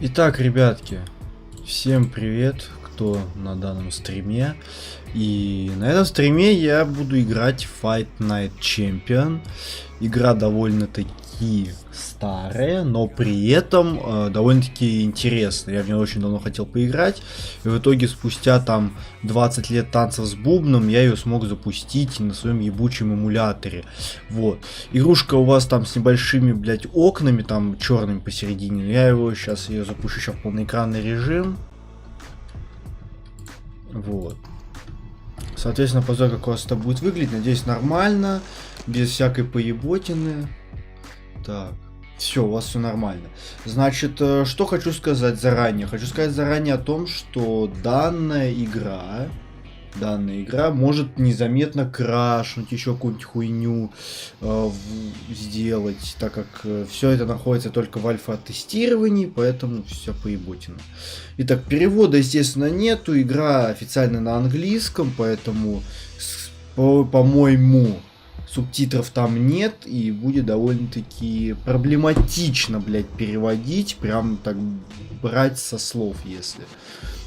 Итак, ребятки, всем привет, кто на данном стриме. И на этом стриме я буду играть в Fight Night Champion. Игра довольно-таки старая, но при этом довольно-таки интересная. Я в нее очень давно хотел поиграть. И в итоге спустя там 20 лет танцев с бубном я ее смог запустить на своем ебучем эмуляторе. Вот. Игрушка у вас там с небольшими, блять, окнами, там черными посередине. Я его сейчас ее запущу еще в полноэкранный режим. Вот. Соответственно, посмотрим, как у вас это будет выглядеть. Надеюсь, нормально, без всякой поеботины. Так, все, у вас все нормально. Значит, что хочу сказать заранее? Хочу сказать заранее о том, что данная игра может незаметно крашнуть, еще какую-нибудь хуйню сделать, так как все это находится только в альфа-тестировании, поэтому все поеботина. Итак, перевода, естественно, нету, игра официально на английском, поэтому, по-моему, субтитров там нет, и будет довольно-таки проблематично, блядь, переводить, прям так брать со слов, если...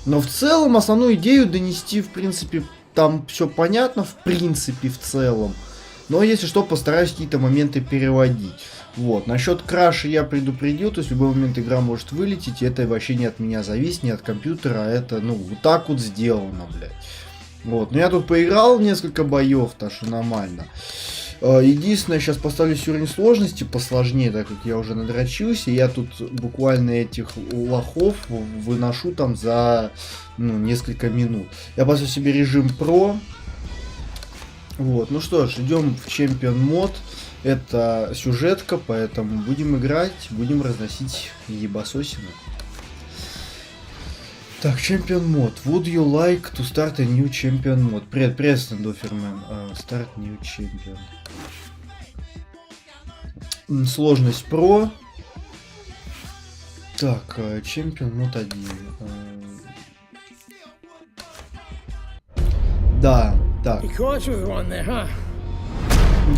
Но в целом основную идею донести, в принципе, там все понятно, в принципе, в целом. Но если что, постараюсь какие-то моменты переводить. Вот, насчет краша я предупредил, то есть в любой момент игра может вылететь, и это вообще не от меня зависит, не от компьютера, а это, ну, вот так вот сделано, блядь. Вот, но я тут поиграл в несколько боев, так что нормально. Единственное, сейчас поставлю уровень сложности посложнее, так как я уже надрочился. Я тут буквально этих лохов выношу там за несколько минут. Я поставлю себе режим Pro. Вот, ну что ж, идем в Champion мод. Это сюжетка, поэтому будем играть, будем разносить ебасосины. Так, Champion мод. Would you like to start a new Champion мод? Привет, Дофермен. Start new Champion. Сложность Pro. Так, Champion мод 1. Да, так.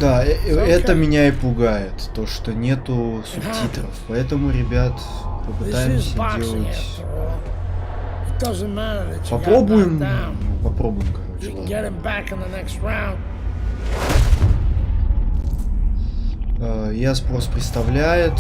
Да, это меня и пугает, то что нету субтитров. Поэтому, ребят, попытаемся делать... Попробуем, короче. Я спрос представляет.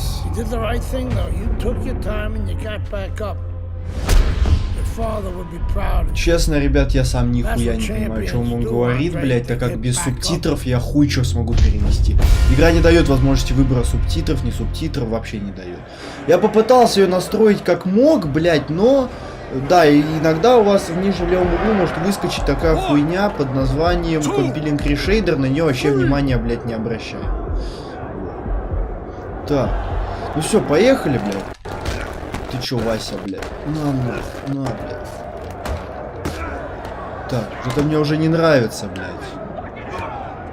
Честно, ребят, я сам нихуя не понимаю, о чем он говорит, блять, так как без субтитров я хуй что смогу перенести. Игра не дает возможности выбора субтитров, ни субтитров вообще не дает. Я попытался ее настроить как мог, блять, но... Да, и иногда у вас в нижнем левом углу может выскочить такая хуйня под названием Compilling Reshadер, на нее вообще внимания, блядь, не обращай. Так, ну все, поехали, блядь. Ты чё, Вася, блядь? На, блядь. Так, это мне уже не нравится, блядь.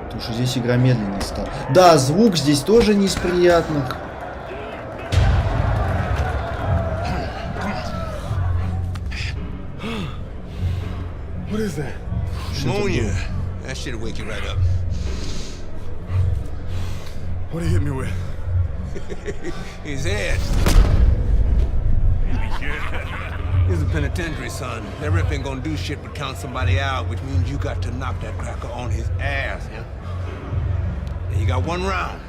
Потому что здесь игра медленнее стала. Да, звук здесь тоже не из приятных. What is that? Pneumonia. That shit'll wake you right up. What did he hit me with? His head. He's a penitentiary, son. That rip ain't gonna do shit but count somebody out, which means you got to knock that cracker on his ass, yeah? And you got one round.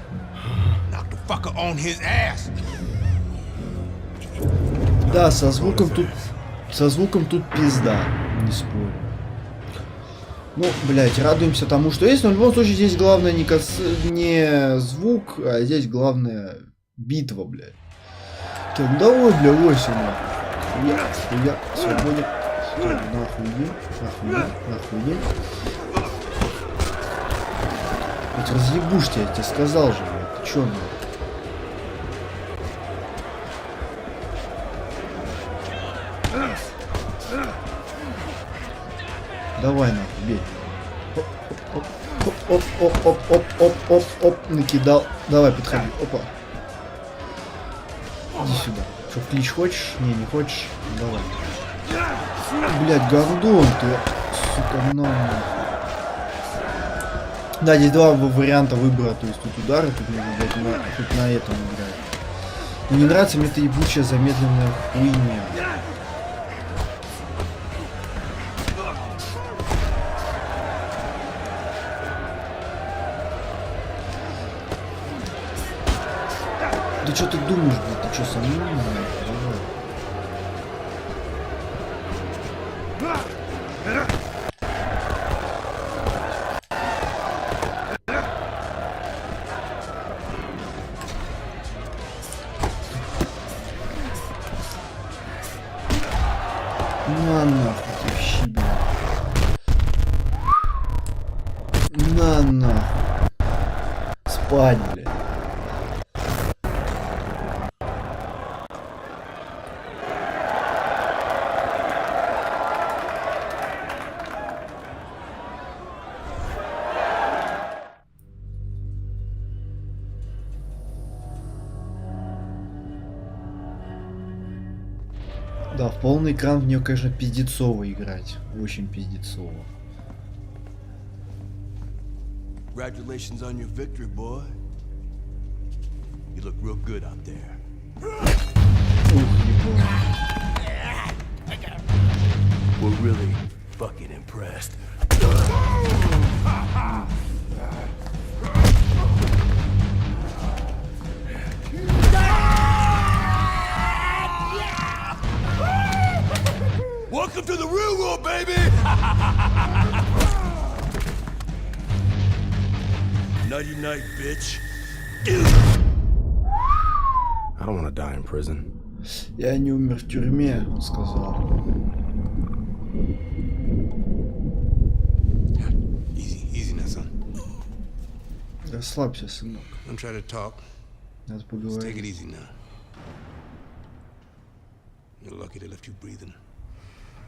Knock the fucker on his ass. Да, со звуком тут пизда, не спорю. Ну, блять, радуемся тому, что есть, но в любом случае здесь главное не звук, а здесь главное битва, блядь. Так, давай, бля, 8, нахуй. Я свободен. Нахуй. Ведь разъебушь тебя, я тебе сказал же, блядь, ты чё, нахуй? Давай нахуй, бей. Оп, накидал. Давай, подходи. Опа. Иди сюда. Что, в клич хочешь? Не хочешь? Давай. Блядь, гордон ты. Сука, на. Да, здесь два варианта выбора. То есть тут удары, тут можно, блядь, тут на этом играть. Но не нравится мне эта ебучая замедленная хуйня. Да что ты думаешь, блядь? Ты что, со мной? На нахуй ты щебень. На нахуй. Спать, блядь. Да, в полный экран в нее, конечно, пиздецово играть. Очень пиздецово. Congratulations on your victory, boy. You look real good out there. Ух, ебать. We're really fucking impressed. Welcome to the real world, baby! Nighty night, bitch. I don't want to die in prison. Я не умер в тюрьме, он сказал. Easy now, son. Расслабься, сынок. Don't try to talk. Надо Just take it поговорить. easy now. You're lucky they left you breathing.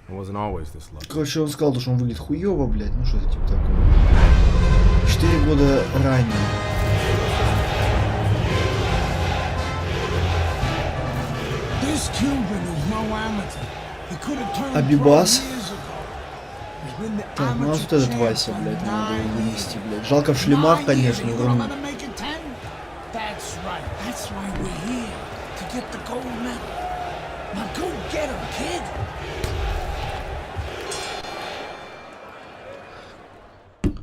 I wasn't always this lucky. Короче, он сказал, что он выглядит хуёво, блядь. Ну что это типа такое. 4 года ранее. Абибас. Так, ну а вот этот Вася, блядь, надо его вынести, блядь. Жалко в шлемах, конечно, урон.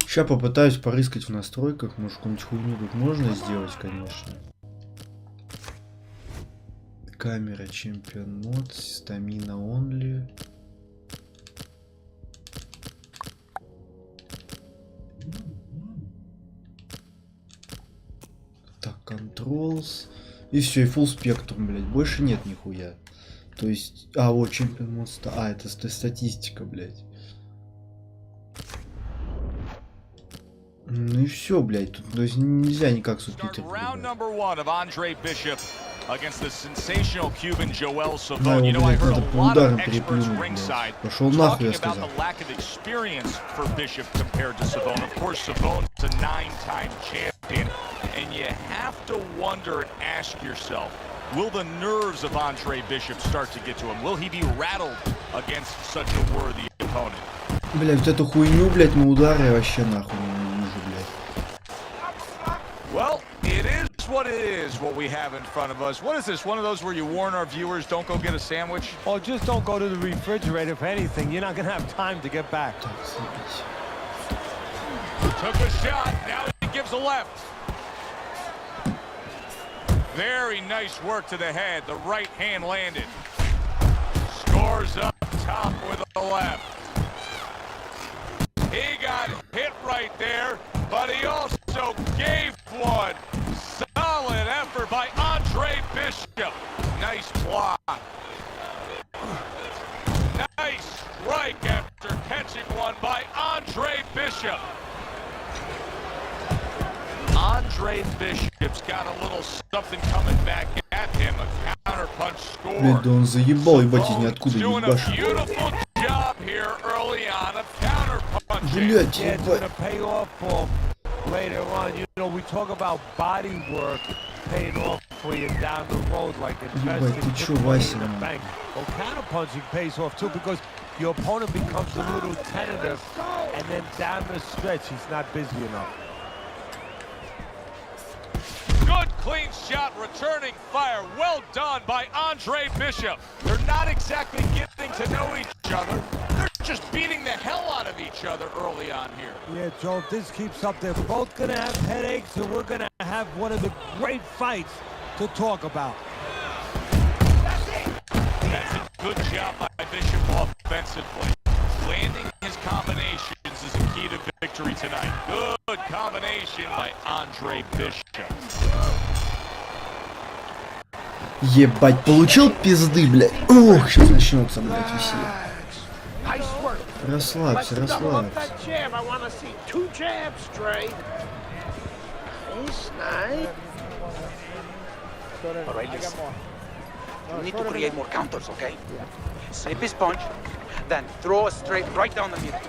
Сейчас попытаюсь порыскать в настройках, может какую-нибудь хуйню тут можно сделать, конечно. Камера, чемпион мод, стамина онли. Так, controls. И все, и full спектрум, блядь. Больше нет нихуя. То есть, вот чемпион мод, это статистика, блядь. Ну и все, блядь, тут то есть нельзя никак субтитры. Да, его, блядь, надо по ударам переплюнуть, блядь. Пошел нахуй, я сказал. Will the nerves of Andre Bishop start to get to him? Will he be rattled against such a worthy opponent? Блядь, вот эту хуйню, блядь, на удары вообще нахуй не вижу, блядь. Well, it is what it is, what we have in front of us. What is this, one of those where you warn our viewers, don't go get a sandwich? Or just don't go to the refrigerator, if anything. You're not gonna have time to get back. Так, слушайте. Took a shot, now he gives a left. Very nice work to the head. The right hand landed. Scores up top with the left. He got hit right there, but he also gave one. Solid effort by Andre Bishop. Nice block. Nice strike after catching one by Andre Bishop. Andre Bishop's got a little something coming back at him. A counter punch score. Блядь, да он заебал, ебать, из ниоткуда Doing a ебашит. beautiful job here early on of counter punching. Блядь, Yeah, it's ебать. gonna pay off for him later on. You know, we talk about body work paying off for you down the road, like investing ты чё, in Вася, the ну? bank. Well, counter punching pays off too because your opponent becomes a little tentative, and then down the stretch, he's not busy enough. Good clean shot, returning fire. Well done by Andre Bishop. They're not exactly getting to know each other. They're just beating the hell out of each other early on here. Yeah, Joe, if this keeps up, they're both gonna have headaches, and we're gonna have one of the great fights to talk about. That's a good job by Bishop offensively. Landing his combinations is a key to victory tonight. Good combination by Andre Bishop. Ебать, получил пизды, блядь. Ох, сейчас начнется, блядь, веселье. Расслабься, расслабься. Alright, listen. You need to create more counters, okay? Slip his punch, then throw a straight right down the middle.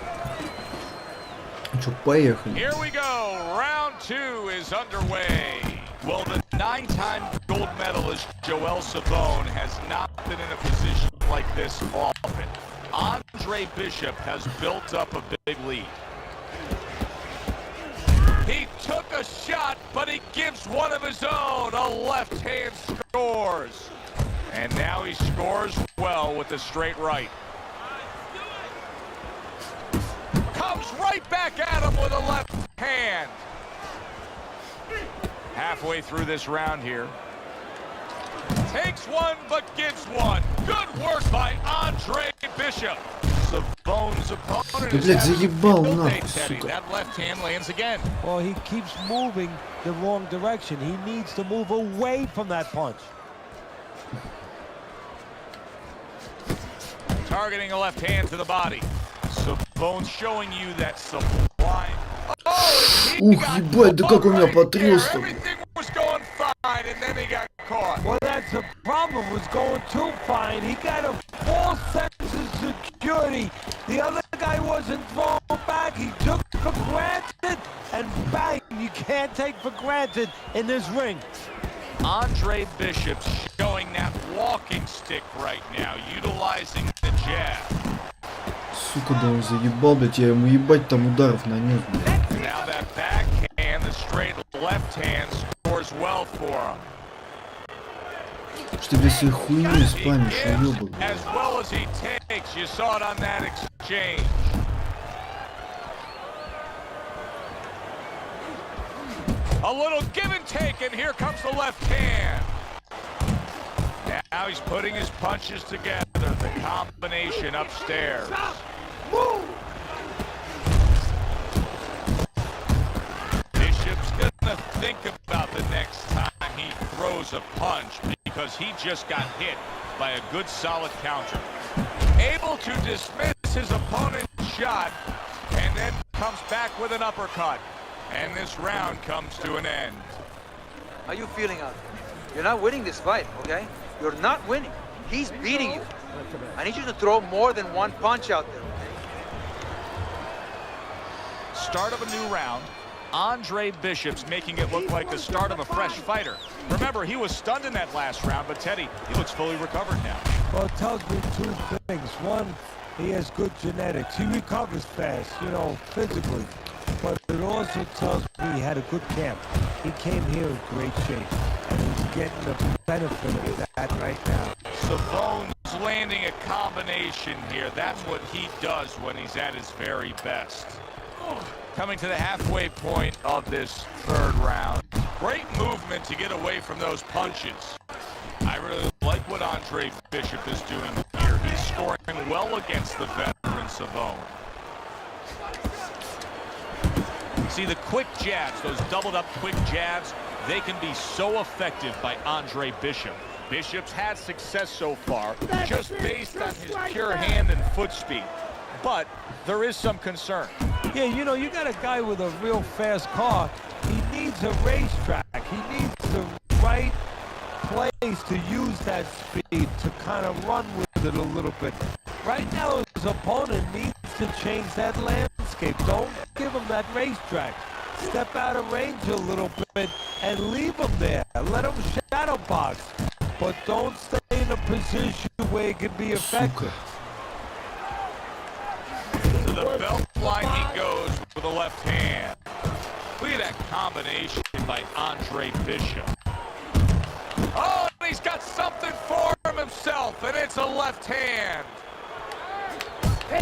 Чё, поехали. Here we go. Round 2 is underway. Well, the 9-time gold medalist Joel Savone has not been in a position like this often. Andre Bishop has built up a big lead. He took a shot, but he gives one of his own. A left hand scores. And now he scores well with the straight right. Comes right back at him with a left hand. Halfway through this round here. Takes one, but gives one. Good work by Andre Bishop. Savone's opponent Да, блядь, заебал нахуй, сука. That left hand lands again. Well, he keeps moving the wrong direction. He needs to move away from that punch. Targeting a left hand to the body. Savone's showing you that sublime. Oh, Ух, ебать, да как он меня потряс-то. Everything was going fine, and then he got caught. Well, that's the problem. Was going too fine. He got a false sense of security. The other guy wasn't thrown back. He took for granted, and bang! You can't take for granted in this ring. Andre Bishop's showing that walking stick right now, utilizing the jab. Сука, да он заебал, блядь, я ему ебать там ударов нанес, блядь. Now that backhand, the straight left hand scores well for him. Что тебе своей хуйней спамишь, уёбок, блядь. As well as he takes, you saw it on that exchange. A little give and take, and here comes the left hand. Now he's putting his punches together, the combination upstairs. Bishop's gonna think about the next time he throws a punch because he just got hit by a good solid counter. Able to dismiss his opponent's shot and then comes back with an uppercut. And this round comes to an end. How you feeling out there? You're not winning this fight, okay? You're not winning. He's beating you. I need you to throw more than one punch out there. Start of a new round. Andre Bishop's making it look like the start of a fresh fighter. Remember, he was stunned in that last round, but Teddy, he looks fully recovered now. Well, it tells me two things. One, he has good genetics. He recovers fast, you know, physically. But it also tells me he had a good camp. He came here in great shape, and he's getting the benefit of that right now. Savone's landing a combination here. That's what he does when he's at his very best. Coming to the halfway point of this third round. Great movement to get away from those punches. I really like what Andre Bishop is doing here. He's scoring well against the veteran Savone. See, the quick jabs, those doubled up quick jabs, they can be so effective by Andre Bishop. Bishop's had success so far, just based on his pure hand and foot speed. But there is some concern. Yeah, you know, you got a guy with a real fast car. He needs a racetrack. He needs the right place to use that speed to kind of run with it a little bit. Right now, his opponent needs to change that landscape. Don't give him that racetrack. Step out of range a little bit and leave him there. Let him shadow box. But don't stay in a position where it can be effective. To the belt line he goes with the left hand. Look at that combination by Andre Bishop. he's got something for himself, and it's a left hand.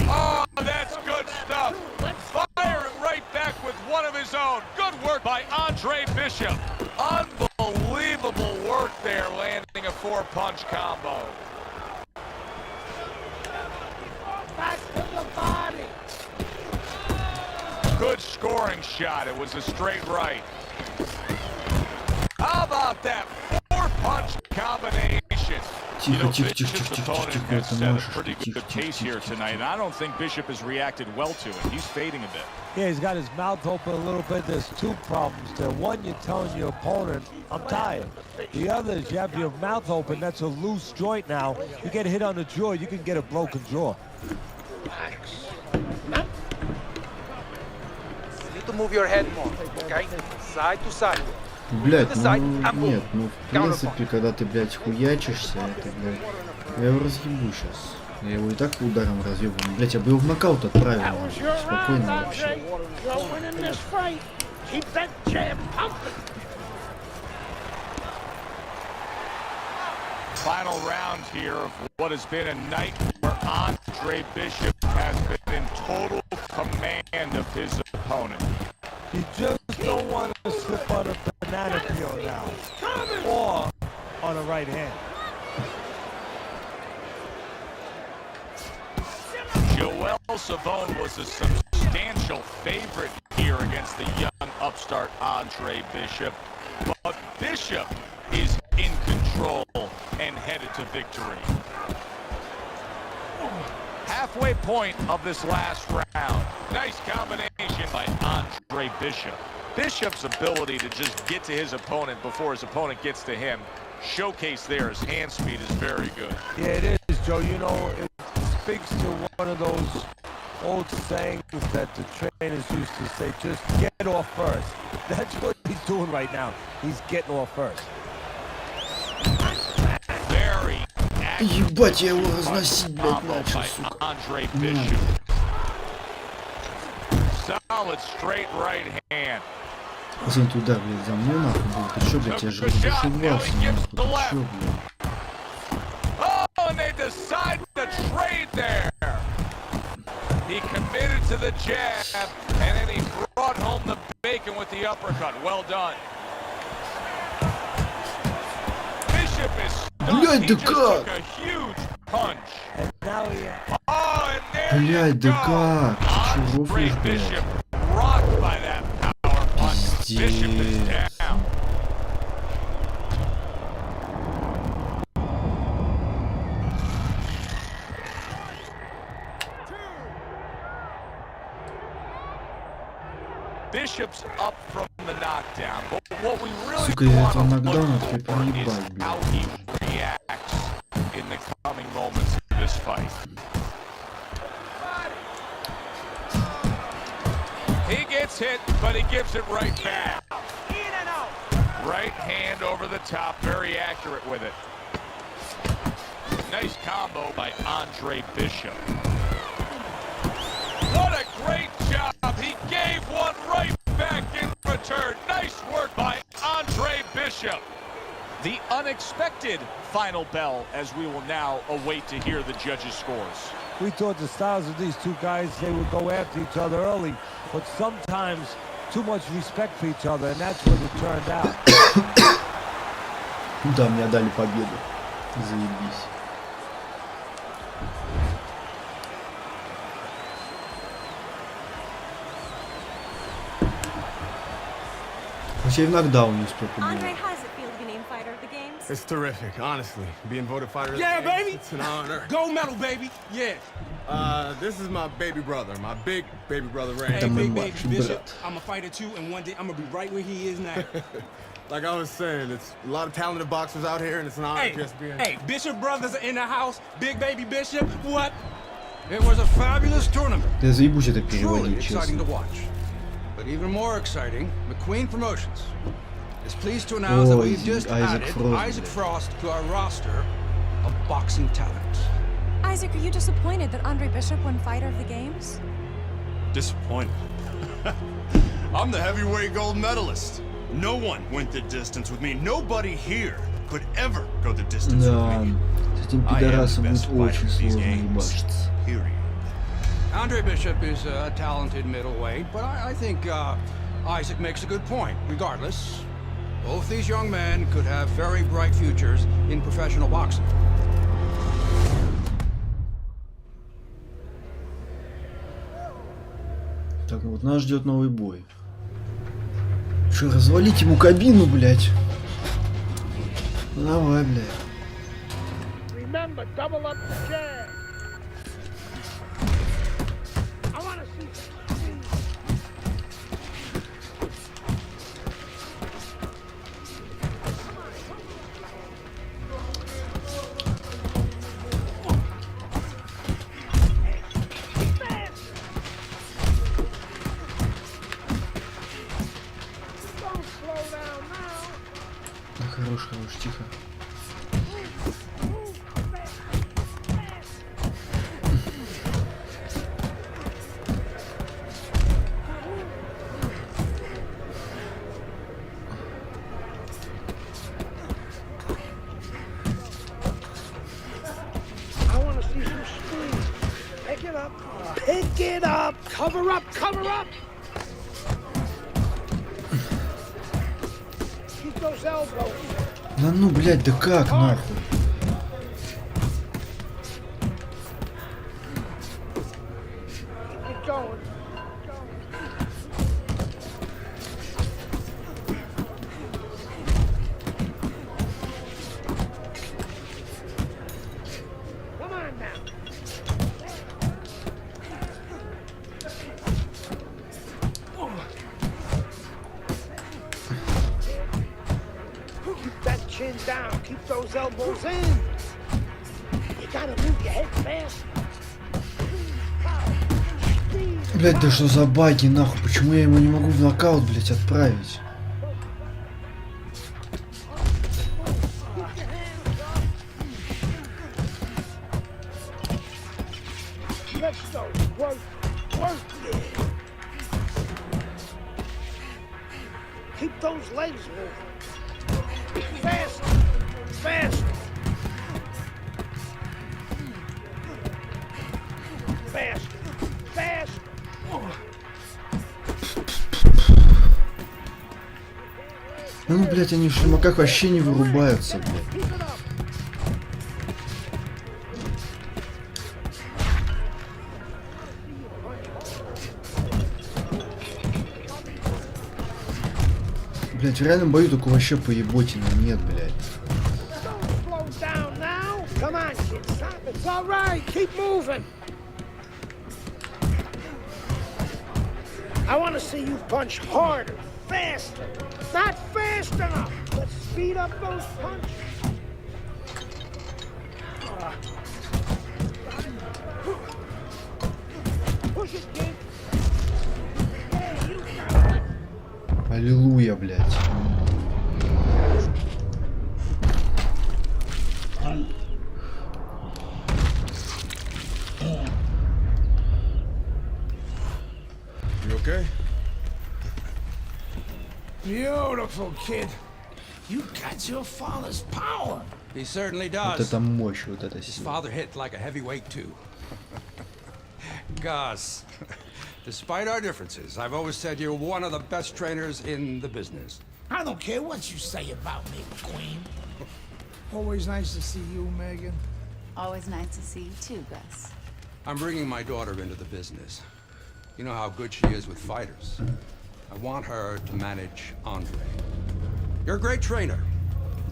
Oh, that's good stuff. Firing right back with one of his own. Good work by Andre Bishop. Unbelievable work there, landing a 4-punch combo. Back to the body. Good scoring shot. It was a straight right. How about that 4-punch combination? Тихо, тихо, тихо, Bishop's тихо, тихо, opponent тихо, has это set a можешь. pretty Тихо, good тихо, case here тихо, tonight, and I don't think Bishop has reacted well to it. He's fading a bit. Yeah, he's got his mouth open a little bit. There's two problems there. One, you're telling your opponent, I'm tired. The other is you have your mouth open. That's a loose joint now. You get hit on the jaw, you can get a broken jaw. You need to move your head more, okay? Side to side. Блять, ну нет, ну в принципе, когда ты, блядь, хуячишься, это, блядь, я его разъебу сейчас. Я его и так ударом разъебу. Блять, я бы его в нокаут отправил. Спокойно вообще. Final round here of what has been a night where Andre Bishop has been in total command of his opponent. You just don't want to slip on a banana peel now. Or on a right hand. Joel Savone was a substantial favorite here against the young upstart Andre Bishop. But Bishop is in control and headed to victory. Halfway point of this last round. Nice combination by Andre Bishop. Bishop's ability to just get to his opponent before his opponent gets to him, showcased there. His hand speed is very good. Yeah, it is, Joe. You know, it speaks to one of those old sayings that the trainers used to say, just get off first. That's what he's doing right now. He's getting off first. Very Ебать, я его разносить, блядь, начал, сука. Andre Bishop. Solid straight right hand. Посмотри, туда, блядь, за мной нахуй был. Ты чё, блядь, я же разрешился нахуй. Ты чё, блядь? Oh, and they decide to trade there. He committed to the jab, and then he brought home the bacon with the uppercut. Well done. Bishop is stunned. Блядь, He да just как? took a huge punch. And now he... Oh, and there Блядь, you да go. как? Ты чё, Andre рофлишь, блядь? Bishop rocked by that power punch. Bishop is Пиздец. down. Bishop's up from the knockdown, but what we really Сука, я want этого to нокдауна look тебе for проебать, is блядь. how he reacts in the coming moments of this fight. He gets hit, but he gives it right back. Right hand over the top, very accurate with it. Nice combo by Andre Bishop. What a great job! He gave one right back in return. Nice work by Andre Bishop. The unexpected final bell as we will now await to hear the judges' scores. We thought the styles of these two guys, they would go after each other early, but sometimes too much respect for each other, and that's what it turned out. Да, мне дали победу. Заебись. Вообще в нокдаун не успел Andre, победить. how does it feel to be named fighter of the games? It's terrific, honestly. Being voted fighter of the Yeah, game, baby. It's an honor. Gold medal, baby. Yeah. This is my baby brother, my big baby brother Ray. Hey, my big baby mладший Bishop. брат. I'm a fighter too, and one day I'm gonna be right where he is now. Like I was saying, it's a lot of talented boxers out here, and it's an honor Hey, just being. hey, Bishop brothers are in the house. Big baby Bishop. What? It was a fabulous tournament. Я заебусь это Truly переводить, exciting честно. to watch. But even more exciting, McQueen Promotions is pleased to announce that Oh, we've just Isaac added Frost. Isaac Frost to our roster of boxing talent. Isaac, are you disappointed that Andre Bishop won fighter of the games? Disappointed. I'm the heavyweight gold medalist. No one went the distance with me. Nobody here could ever go the distance Да, with me. с этим пидорасом будет очень сложно ебашиться. Andre Bishop is a talented middleweight, but I think Isaac makes a good point. Regardless, both these young men could have very bright futures in professional boxing. Так, вот нас ждет новый бой. Че, развалить ему кабину, блядь? Давай, блядь. Хорош, тихо. Pick it up! Cover up! Cover up! Keep those elbows. Да ну, блядь, да как нахуй? Keep going. Come on now. Keep that chin down. Keep those elbows in. You gotta move your head fast. Блядь, да что за баги, нахуй? Почему я ему не могу в нокаут, блядь, отправить? Let's go. Work. Work. Keep those legs moving. Fast. Fast. Fast. Fast. Да ну, блядь, они в шлемаках вообще не вырубаются, блядь. Блядь, в реальном бою такого вообще поеботина нет, блядь. Slow down now. Come on, kid. Stop. It's all right. Keep moving. I want to see you punch harder, faster. Not fast enough. Let's speed up those punches. Push it, kid. Yeah, you got it. Аллилуйя, блядь. You okay? Beautiful, kid. You got your father's power. He certainly Вот does. это мощь, вот это His сила. father hit like a heavyweight too. Gus, despite our differences, I've always said you're one of the best trainers in the business. I don't care what you say about me, Queen. Always nice to see you, Megan. Always nice to see you too, Gus. I'm bringing my daughter into the business. You know how good she is with fighters. I want her to manage Andre. You're a great trainer.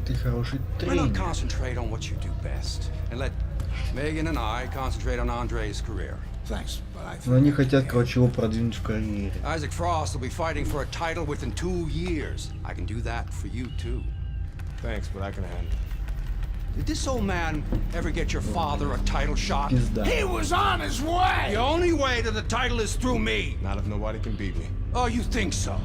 Ты хороший Why not тренер. concentrate on what you do best and let Megan and I concentrate on Andre's career? Thanks, but I Но они хотят, короче, его продвинуть в карьере. Isaac Frost will be fighting for a title within 2 years. I can do that for you too. Thanks, but I can handle it. Did this old man ever get your father a title shot? Пизда. He was on his way. The only way to the title is through me. Not if nobody can beat me. Oh, you think so?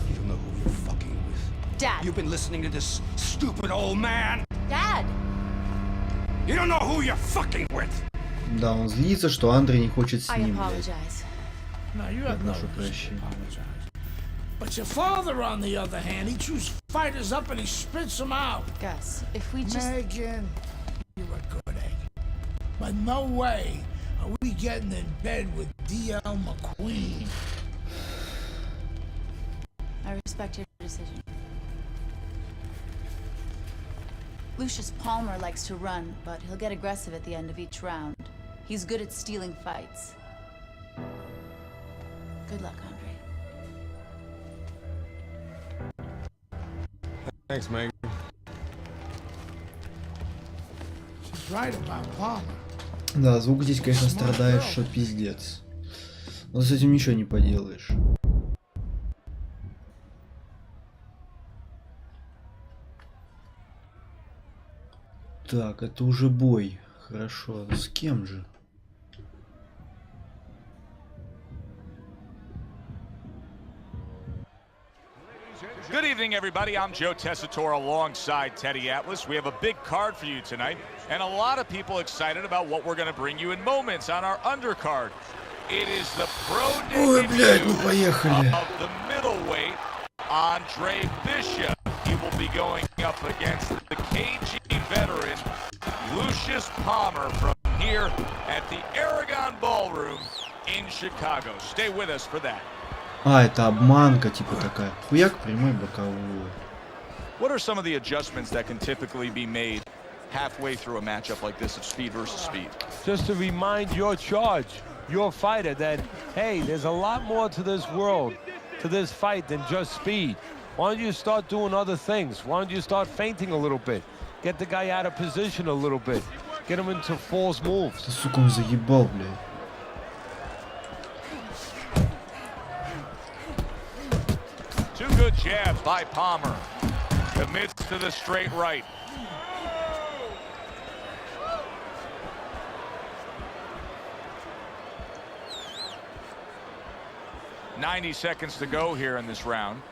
You don't know who you're fucking with. Dad! You've been listening to this stupid old man. Dad! You don't know who you're fucking with. Да, он злится, что Андрей не хочет с I ним, блядь. apologize. No, you have no Прошу reason to прощения. apologize. But your father, on the other hand, he chews fighters up and he spits them out. Gus, if we just... Megan, you're a good egg. But no way are we getting in bed with D.L. McQueen. I respect your decision. Lucius Palmer likes to run, but he'll get aggressive at the end of each round. He's good at stealing fights. Good luck, Andre. Thanks, Megan. She's right about Palmer. Да, звук здесь, конечно, страдает, что пиздец. Но с этим ничего не поделаешь. Так, это уже бой. Хорошо. С кем же? Good evening, everybody. I'm Joe Tessitore alongside Teddy Atlas. We have a big card for you tonight, and a lot of people excited about what we're going to bring you in moments on our undercard. It is the pro debut of the middleweight, Andre Bishop. He will be going up against the KG veteran, Lucius Palmer, from here at the Aragon Ballroom in Chicago. Stay with us for that. А, это обманка, типа такая. Хуяк прямой боковую. What are some of the adjustments that can typically be made halfway through a matchup like this of speed versus speed? Just to remind your charge, your fighter, that, hey, there's a lot more to this world, to this fight than just speed. Why don't you start doing other things? Why don't you start feinting a little bit? Get the guy out of position a little bit. Get him into false moves. Ты, сука, он заебал, блядь. Two good jabs by Palmer. Commits to the straight right. "90 seconds to go here in this round."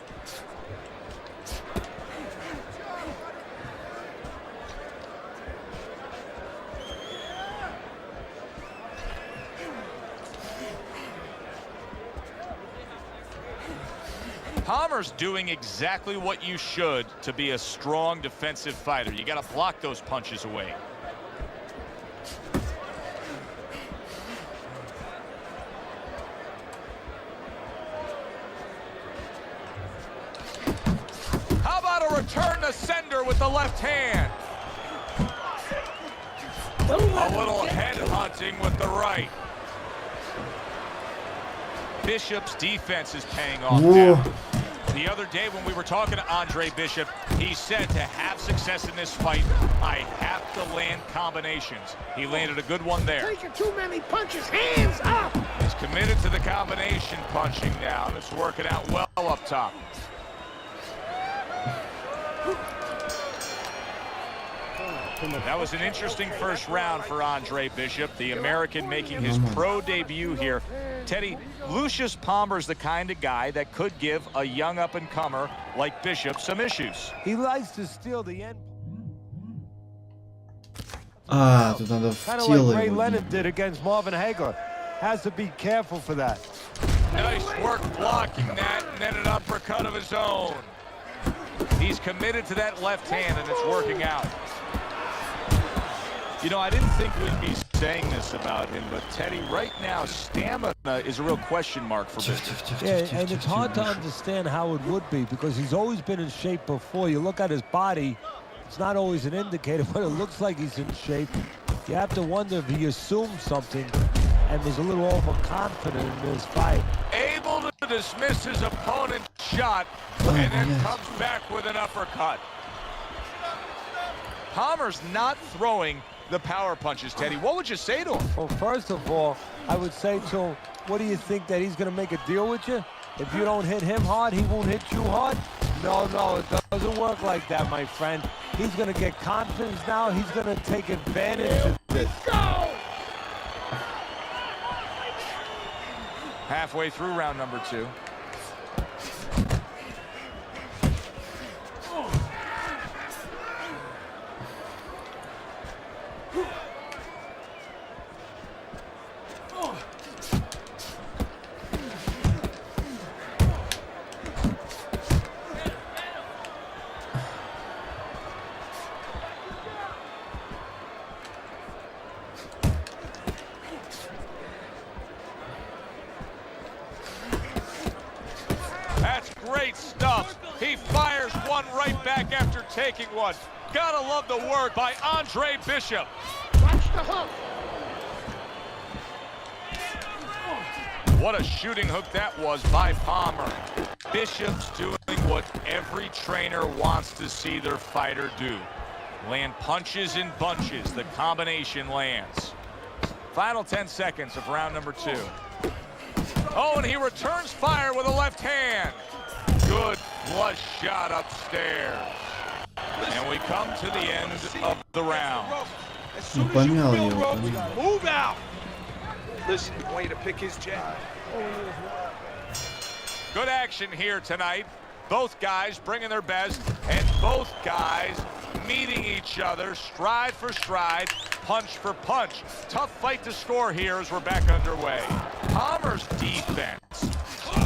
Palmer's doing exactly what you should to be a strong defensive fighter. You got to block those punches away. How about a return to sender with the left hand? A little head hunting with the right. Bishop's defense is paying off now. The other day when we were talking to Andre Bishop, he said to have success in this fight, I have to land combinations. He landed a good one there. Taking too many punches, hands up! He's committed to the combination punching now. It's working out well up top. That was an interesting first round for Andre Bishop, the American making his pro debut here. Teddy, Lucius Palmer's the kind of guy that could give a young up-and-comer like Bishop some issues. He likes to steal the end. А, тут надо в тело Ray его. Leonard did against Marvin Hagler. Has to be careful for that. Nice work blocking that, and then an uppercut of his own. He's committed to that left hand, and it's working out. You know, I didn't think we'd be saying this about him, but Teddy, right now, stamina is a real question mark for Bishop. Yeah, and it's hard to understand how it would be, because he's always been in shape before. You look at his body, it's not always an indicator, but it looks like he's in shape. You have to wonder if he assumed something and was a little overconfident in his fight. Able to dismiss his opponent's shot, and then comes back with an uppercut. Palmer's not throwing the power punches, Teddy. What would you say to him? Well, first of all, I would say to him, what do you think, that he's going to make a deal with you? If you don't hit him hard, he won't hit you hard? No, it doesn't work like that, my friend. He's going to get confidence now. He's going to take advantage of this. Go! Halfway through round number 2. great stuff. He fires one right back after taking one. Gotta love the work by Andre Bishop. Watch the hook. What a shooting hook that was by Palmer. Bishop's doing what every trainer wants to see their fighter do. Land punches in bunches. The combination lands. Final 10 seconds of round number 2. Oh, and he returns fire with a left hand. Good flush shot upstairs. And we come to the end of the round. Move out. Listen, I want you to pick his jab. Good action here tonight. Both guys bringing their best, and both guys meeting each other stride for stride, punch for punch. Tough fight to score here as we're back underway. Palmer's defense,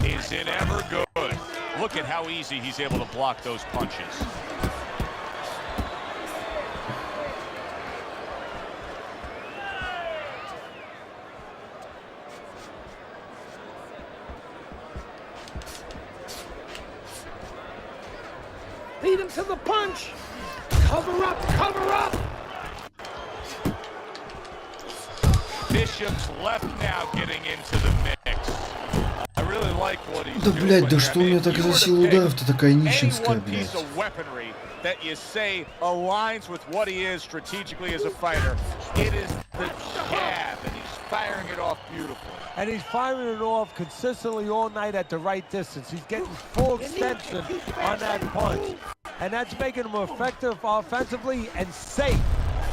is it ever good? Look at how easy he's able to block those punches. Lead him to the punch. Cover up, cover up. Bishop's left now getting into the mix. I really like what he's Да, doing. блядь, да что у меня так за сила ударов-то такая нищенская, блядь. That you say aligns with what he is strategically as a fighter. It is the jab, and he's firing it off beautifully. And he's firing it off consistently all night at the right distance. He's getting full extension on that punch. And that's making him effective offensively and safe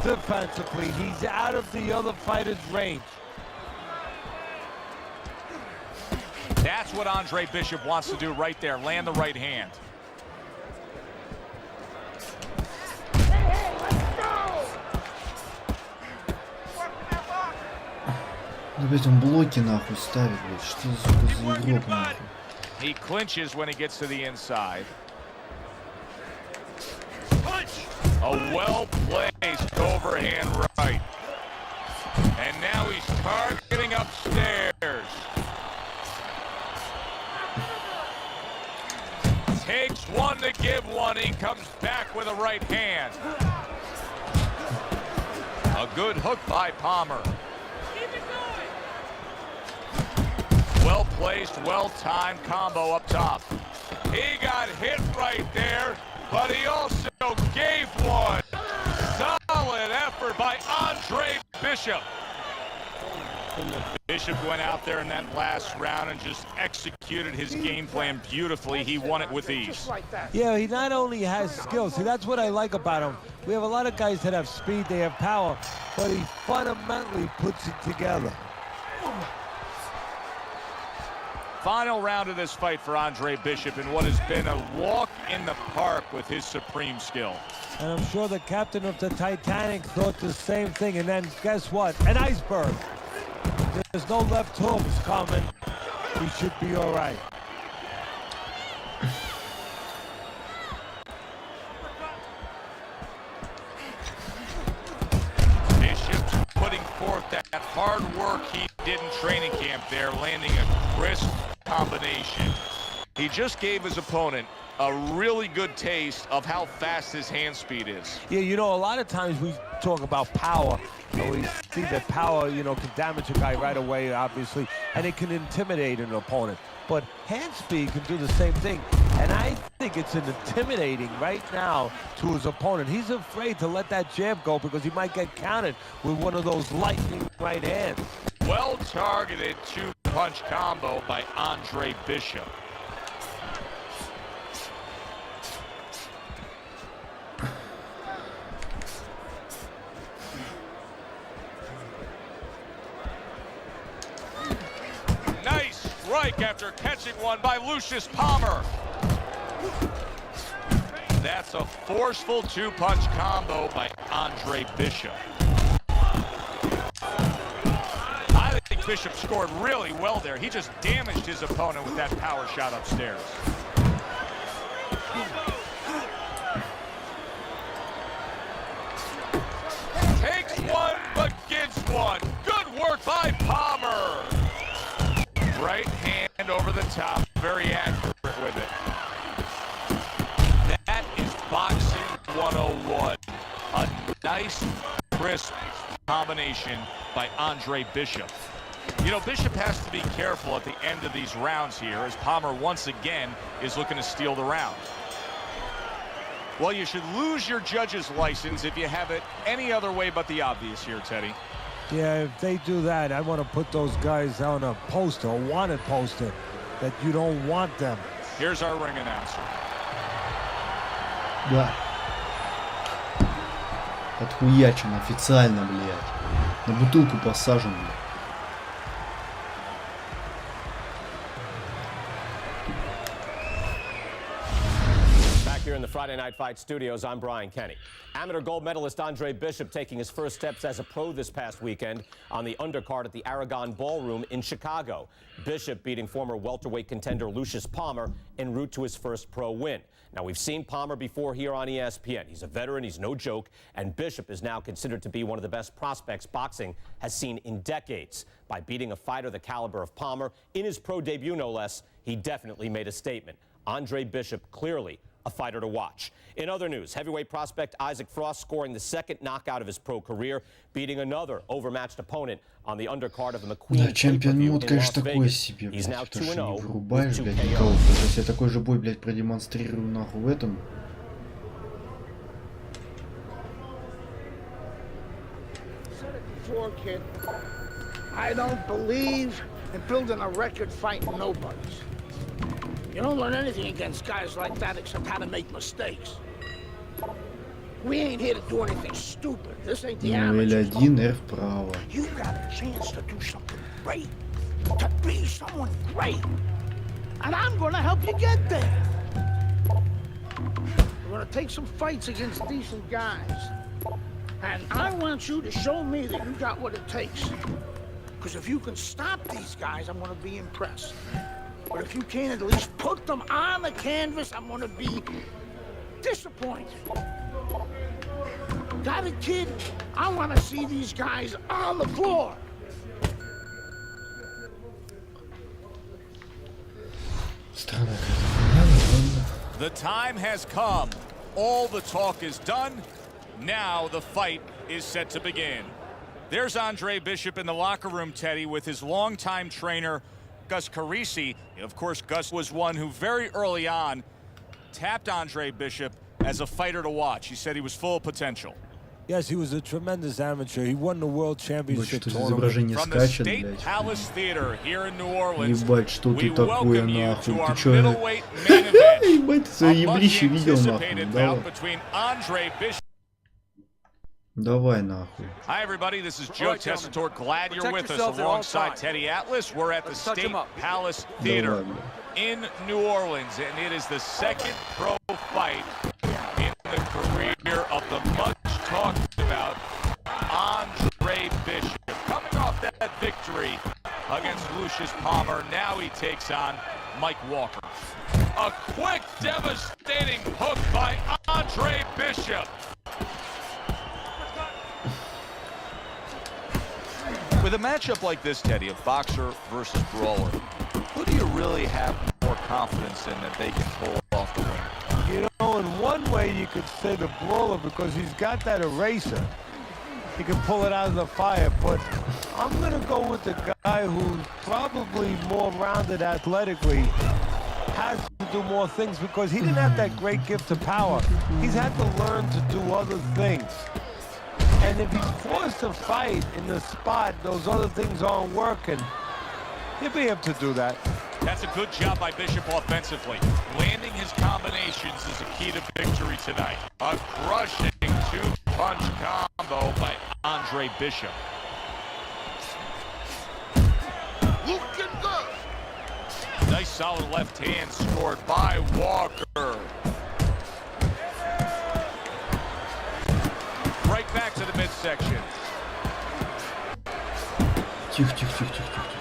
defensively. He's out of the other fighter's range. That's what Andre Bishop wants to do right there. Land the right hand. Опять он блоки нахуй ставит, блядь. Что за игрок нахуй? He clinches when he gets to the inside. A well-placed overhand right. And now he's targeting upstairs. Takes one to give one. He comes back with a right hand. A good hook by Palmer. Well-placed, well-timed combo up top. He got hit right there, but he also gave one. Solid effort by Andre Bishop. Bishop went out there in that last round and just executed his game plan beautifully. He won it with ease. Yeah, he not only has skills. See, that's what I like about him. We have a lot of guys that have speed, they have power, but he fundamentally puts it together. Final round of this fight for Andre Bishop in what has been a walk in the park with his supreme skill. And I'm sure the captain of the Titanic thought the same thing. And then guess what? An iceberg. There's no left hooks coming. He should be all right. Bishop's putting forth that hard work he did in training camp there, landing a crisp combination. He just gave his opponent a really good taste of how fast his hand speed is. Yeah, you know, a lot of times we talk about power, and we see that power, you know, can damage a guy right away, obviously, and it can intimidate an opponent. But hand speed can do the same thing, and I think it's intimidating right now to his opponent. He's afraid to let that jab go because he might get countered with one of those lightning right hands. Well-targeted two-punch combo by Andre Bishop. Nice strike after catching one by Lucius Palmer. That's a forceful two-punch combo by Andre Bishop. I think Bishop scored really well there. He just damaged his opponent with that power shot upstairs. Takes one, but gives one. Good work by Palmer. Right hand over the top, very accurate with it. crisp combination by Andre Bishop. You know, Bishop has to be careful at the end of these rounds here, as Palmer once again is looking to steal the round. Well, you should lose your judge's license if you have it any other way but the obvious here, Teddy. Yeah, if they do that, I want to put those guys on a poster, a wanted poster, that you don't want them. Here's our ring announcer. Да. Отхуячен официально, блядь. На бутылку посажен, блядь. Here in the Friday Night Fight studios, I'm Brian Kenny. Amateur gold medalist Andre Bishop taking his first steps as a pro this past weekend on the undercard at the Aragon Ballroom in Chicago. Bishop beating former welterweight contender Lucius Palmer en route to his first pro win. Now, we've seen Palmer before here on ESPN. He's a veteran, he's no joke, and Bishop is now considered to be one of the best prospects boxing has seen in decades. By beating a fighter the caliber of Palmer in his pro debut, no less, he definitely made a statement. Andre Bishop clearly a fighter to watch. In other news, heavyweight prospect Isaac Frost scoring the second knockout of his pro career, beating another overmatched opponent on the undercard of the McQueen Да, чемпион мод, конечно, такой себе, блядь, потому что не вырубаешь, блядь, никого. Сейчас я такой же бой, блядь, продемонстрирую, нахуй, в этом. I don't believe in building a record fighting nobodies. You don't learn anything against guys like that except how to make mistakes. We ain't here to do anything stupid. This ain't the amateurs. You got a chance to do something great, to be someone great, and I'm gonna help you get there. We're gonna take some fights against decent guys, and I want you to show me that you got what it takes. Because if you can stop these guys, I'm gonna be impressed. But if you can't at least put them on the canvas, I'm gonna be disappointed. Got it, kid? I wanna see these guys on the floor. The time has come. All the talk is done. Now the fight is set to begin. There's Andre Bishop in the locker room, Teddy, with his longtime trainer, Gus Carisi. Of course, Gus was one who very early on tapped Andre Bishop as a fighter to watch. He said he was full of potential. Yes, he was a tremendous amateur. He won the World Championship tournament. From the State Palace Theater here in New Orleans, Ебать, что we тут такое, welcome you нахуй? to our Ты чё? middleweight main event. Ебать, свои еблища видел, нахуй. Anticipated Давай. bout between Andre Bishop. Давай, нахуй. Hi, everybody. This is Joe Tessitore. Glad you're with us alongside Teddy Atlas. We're at the State Palace Theater in New Orleans, and it is the second pro fight in the career of the much-talked about Andre Bishop. Coming off that victory against Lucius Palmer, now he takes on Mike Walker. A quick, devastating hook by Andre Bishop. With a matchup like this, Teddy, of boxer versus brawler, who do you really have more confidence in that they can pull off the win? You know, in one way you could say the brawler because he's got that eraser. He can pull it out of the fire, but I'm going to go with the guy who's probably more rounded athletically, has to do more things because he didn't have that great gift of power. He's had to learn to do other things. And if he's forced to fight in the spot, those other things aren't working, he'll be able to do that. That's a good job by Bishop offensively. Landing his combinations is a key to victory tonight. A crushing two-punch combo by Andre Bishop. Looking good. Nice solid left hand scored by Walker. Right back to the midsection. Тихо, тихо, тихо, тихо, тихо, тихо.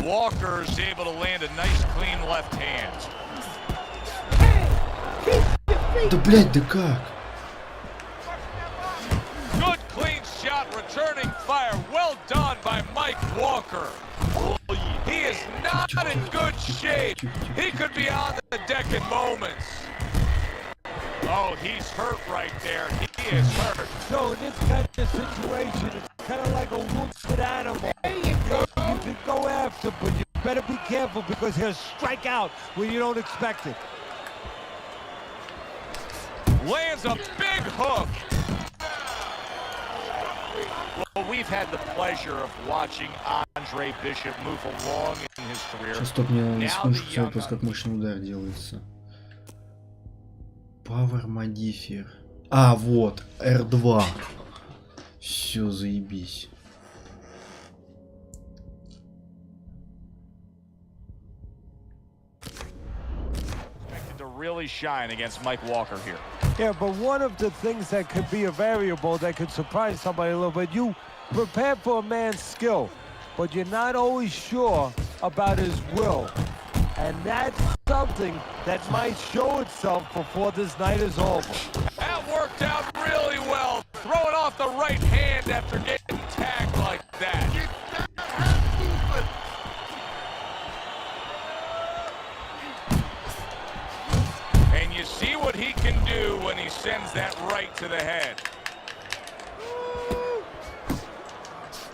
Walker's able to land a nice clean left hand. Да блять, да как? Good clean shot, returning fire. Well done by Mike Walker. He is not in good shape. He could be on the deck in moments. Oh, he's hurt right there. He is hurt. So in this kind of situation, it's kind of like a wounded animal. You can go after, but you better be careful because he'll strike out when you don't expect it. Lands a big hook. Well, we've had the pleasure of watching Andre Bishop move along in his career. Сейчас только мне надо на секундочку посмотреть, просто как мощный удар делается. Power Modifier. А, вот, R2. Все, заебись. Really shine against Mike Walker here. Yeah, but one of the things that could be a variable that could surprise somebody a little bit, you prepare for a man's skill, but you're not always sure about his will. And that's something that might show itself before this night is over. That worked out really well. Throwing off the right hand after getting tagged like that. And you see what he can do when he sends that right to the head.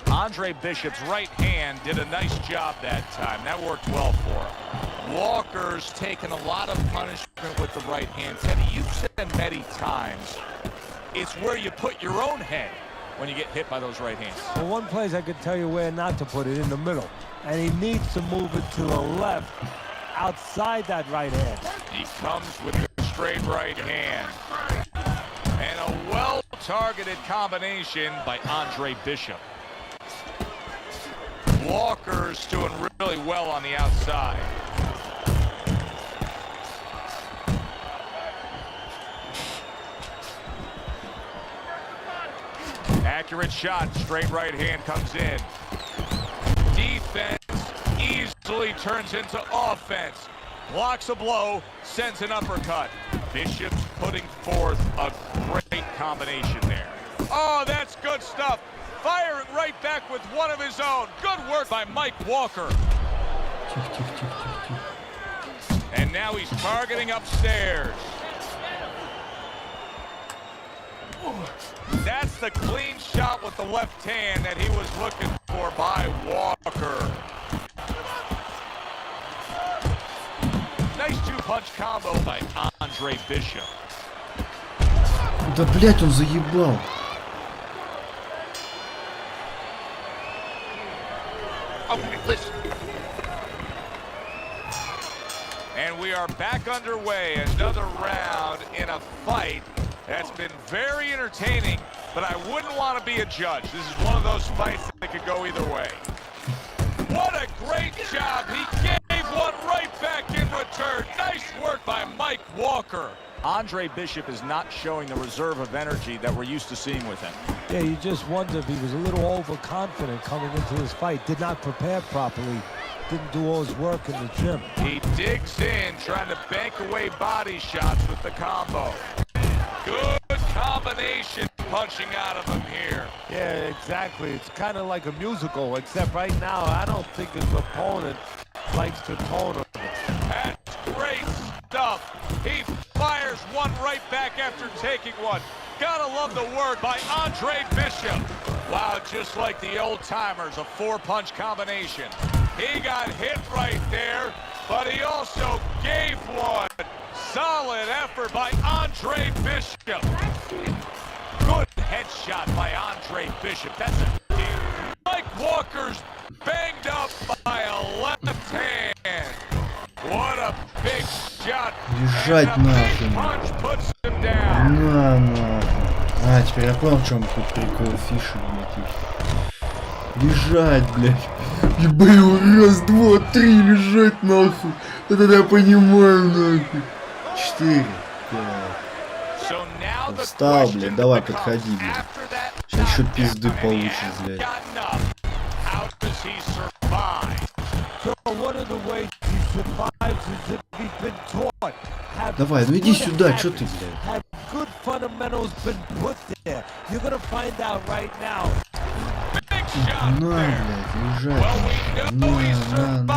Andre Bishop's right hand did a nice job that time. That worked well for him. Walker's taken a lot of punishment with the right hand. Teddy, you've said many times, it's where you put your own head when you get hit by those right hands. Well, one place I could tell you where not to put it, in the middle. And he needs to move it to the left, outside that right hand. He comes with the straight right hand. And a well-targeted combination by Andre Bishop. Walker's doing really well on the outside. Accurate shot, straight right hand comes in. Defense easily turns into offense. Blocks a blow, sends an uppercut. Bishop's putting forth a great combination there. Oh, that's good stuff. Firing right back with one of his own. Good work by Mike Walker. And now he's targeting upstairs. That's the clean shot with the left hand that he was looking for by Walker. Nice two-punch combo by Andre Bishop. Да, блять, он заебал. Okay, listen. And we are back underway. Another round in a fight that's been very entertaining, but I wouldn't want to be a judge. This is one of those fights that could go either way. What a great job. He gave one right back in return. Nice work by Mike Walker. Andre Bishop is not showing the reserve of energy that we're used to seeing with him. Yeah, you just wonder if he was a little overconfident coming into this fight, did not prepare properly, didn't do all his work in the gym. He digs in, trying to bank away body shots with the combo. Good combination punching out of him here. Yeah, exactly. It's kind of like a musical, except right now, I don't think his opponent likes to tone him. That's great stuff. He fires one right back after taking one. Gotta love the work by Andre Bishop. Wow, just like the old timers, a four-punch combination. He got hit right there, but he also gave one. Solid effort by Andre Bishop. Good headshot by Andre Bishop. That's a deal. Mike Walker's banged up by a left hand. What a big shot. Лежать нахуй. На нахуй. А, теперь я понял, в чем тут прикол фиши, блядь. Лежать, блядь. Ебаю, раз, два, три, лежать нахуй. Это я понимаю, нахуй. 4, 5. Встал, блядь, давай, подходи, блядь. Сейчас еще пизды получишь, блядь. Давай, ну иди сюда, что ты, блядь? На, блядь, лежать. На.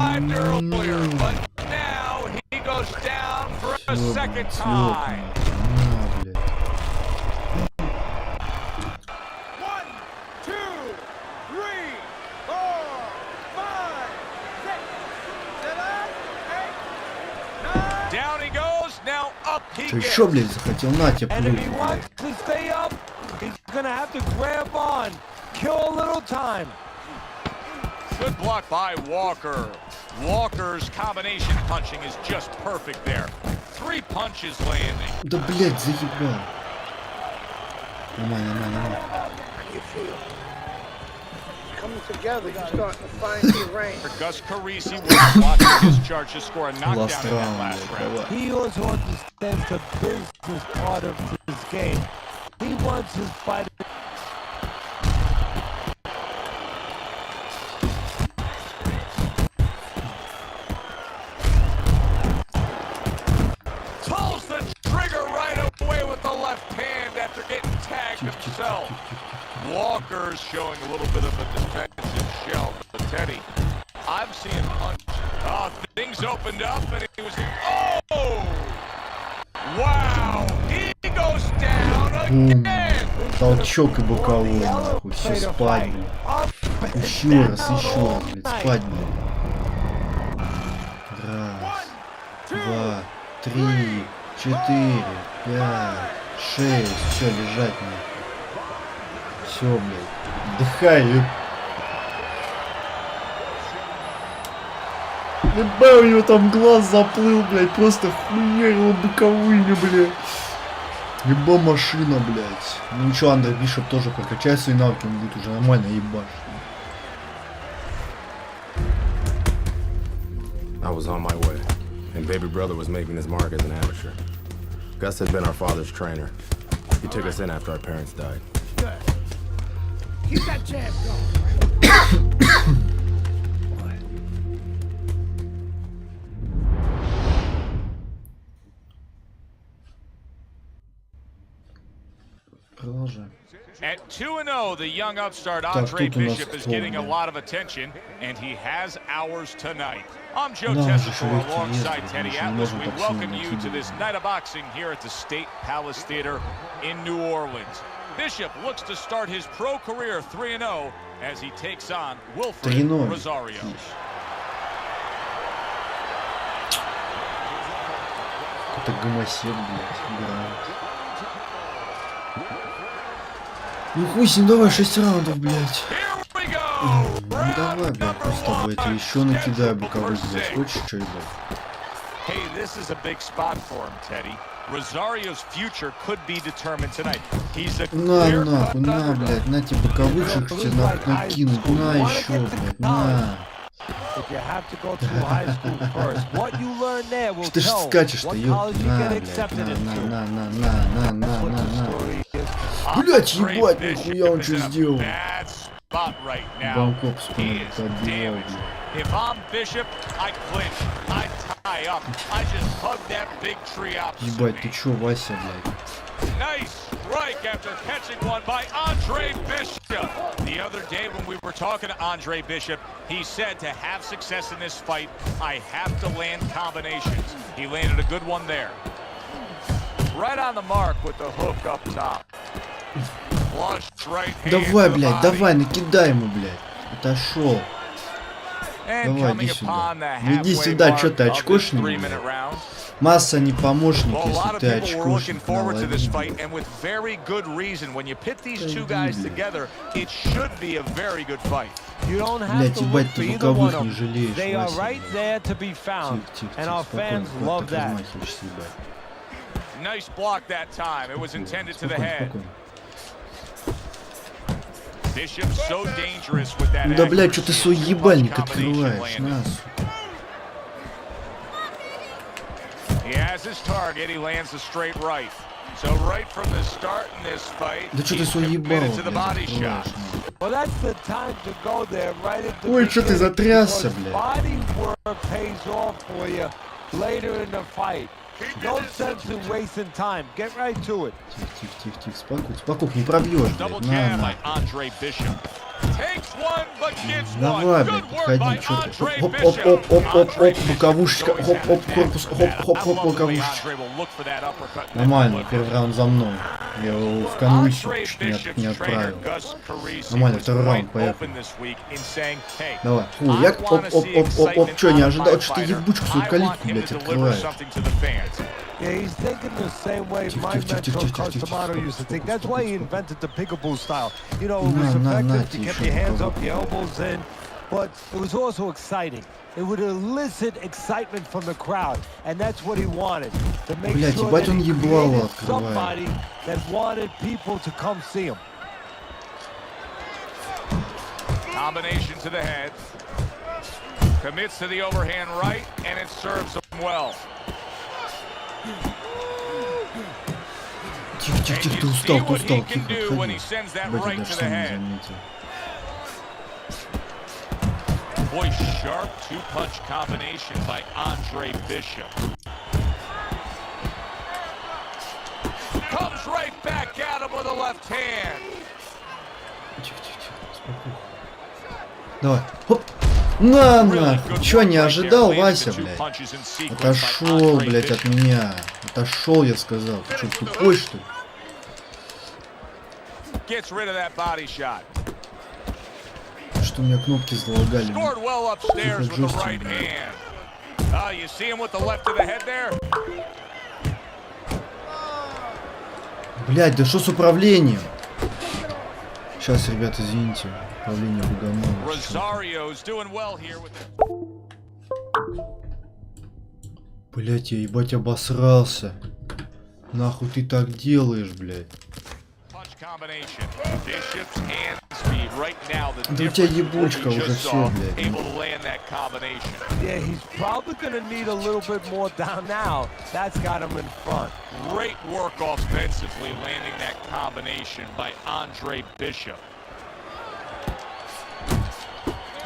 Что еще, блядь, захотел? На тебе плюнь. Good block by Walker. Walker's combination punching is just perfect there. 3 punches landing. Да, блядь, заебал. Нормально, нормально. Gus Carisi was blocking his charge to score a knockdown in that last round. He also understands the business part of this game. He wants his fighter. Pulls the trigger right away with the left hand after getting tagged himself. Walker's showing a little bit of a defensive shell, but Teddy, I've seen him punch. Things opened up and he was. Oh! Wow! He goes down again! Толчок и боковой, нахуй. Все, спать, блядь. Еще раз, блядь, спать, блядь. Раз, 2, 3, 4, 5, 6. Все, лежать, нахуй. Все, блядь. Отдыхай. Ебать, у него там глаз заплыл, блядь. Просто хуярил боковыми, блядь. Еба машина, блядь. Ну ничего, Андрей Бишоп тоже прокачает свои навыки, он будет уже нормально ебашь. I was on my way, and baby brother was making his mark as an amateur. Gus had been our father's trainer. He took us in after our parents died. Good. Keep that jab going. Продолжаем. At 2-0, the young upstart Andre Bishop is getting a lot of attention, and he has ours tonight. I'm Joe Tessitore alongside Teddy Atlas. We welcome you to this night of boxing here at the State Palace Theater in New Orleans. Bishop looks to start his pro career 3-0 as he takes on Wilfred Rosario. Это гомосек, блядь, играет. Ну хуй с ним, давай 6 раундов, блядь. Ну давай, блядь, просто тобой это еще накидай боковых, блядь. Хочешь что, ебать? Hey, this is a big spot for him, Teddy. Rosario's future could be determined tonight. He's a на, нахуй, на, блядь, на тебе боковых, чтобы тебе нахуй накинуть. На еще, блядь, на. Ты ж скачешь-то, ёпта, на, блядь, на. Блять, ебать, нихуя он что сделал. Банкоп спину подбивал, блядь. If I'm Bishop, I clinch, I tie up, I just hug that big tree up. Ебать, ты чё, Вася, блядь? Nice strike after catching one by Andre Bishop. The other day when we were talking to Andre Bishop, he said to have success in this fight, I have to land combinations. He landed a good one there. Right on the mark with the hook up top. Давай, блядь, давай, накидай ему, блядь. Отошел. Давай, иди сюда. Иди сюда, что ты очкош не блядь? Масса не помощник, если ты очкош. Блядь, ебать, ты боковых не жалеешь, Вася. Тихо, тихо, спокойно, куда ты размахиваешься, ебать. Nice block that time. It was intended to the head. Bishop's so dangerous with that. Да, блядь, что ты свой ебальник открываешь, на, сука. He has his target. He lands a straight right. So right from the start in this fight, да что ты свой ебал, блядь, открываешь, на. Ой, что ты затрясся, блядь. No sense in wasting time. Get right to it. Тихо, спокойно, спокойно, не пробьешь, блядь, на. Давай, блядь, подходи, что ты. Хоп, боковушечка, хоп, корпус, хоп, боковушечка. Нормально, первый раунд за мной. Я его в конвульсию чуть не отправил. Нормально, второй раунд, поехали. Давай, фу, я, оп, что, не ожидал, что ты ебучку свою калитку, блядь, открываешь. Yeah, he's thinking the same way my mentor Costamano used to think. That's why he invented the peekaboo style. You know, it was effective to get your hands up, your elbows in, but it was also exciting. It would elicit excitement from the crowd, and that's what he wanted. To make sure that he created somebody that wanted people to come see him. Combination to the head. Commits to the overhand right, and it serves him well. Тихо, ты устал, тихо. Boy, sharp two-punch combination by Andre Bishop. Comes right back at him with a left hand. Давай, хоп. На, чё, не ожидал, Вася, блядь? Отошел, блядь, от меня. Отошел, я сказал. Ты что, тупой, что ли? Что у меня кнопки залагали? Блядь, да что с управлением? Сейчас, ребят, извините. Управление бугануло. Блядь, я ебать обосрался. Нахуй ты так делаешь, блядь? Да у тебя ебучка уже все, блядь. Yeah, he's probably gonna need a little bit more down now. That's got him in front. Great work offensively, landing that combination by Andre Bishop.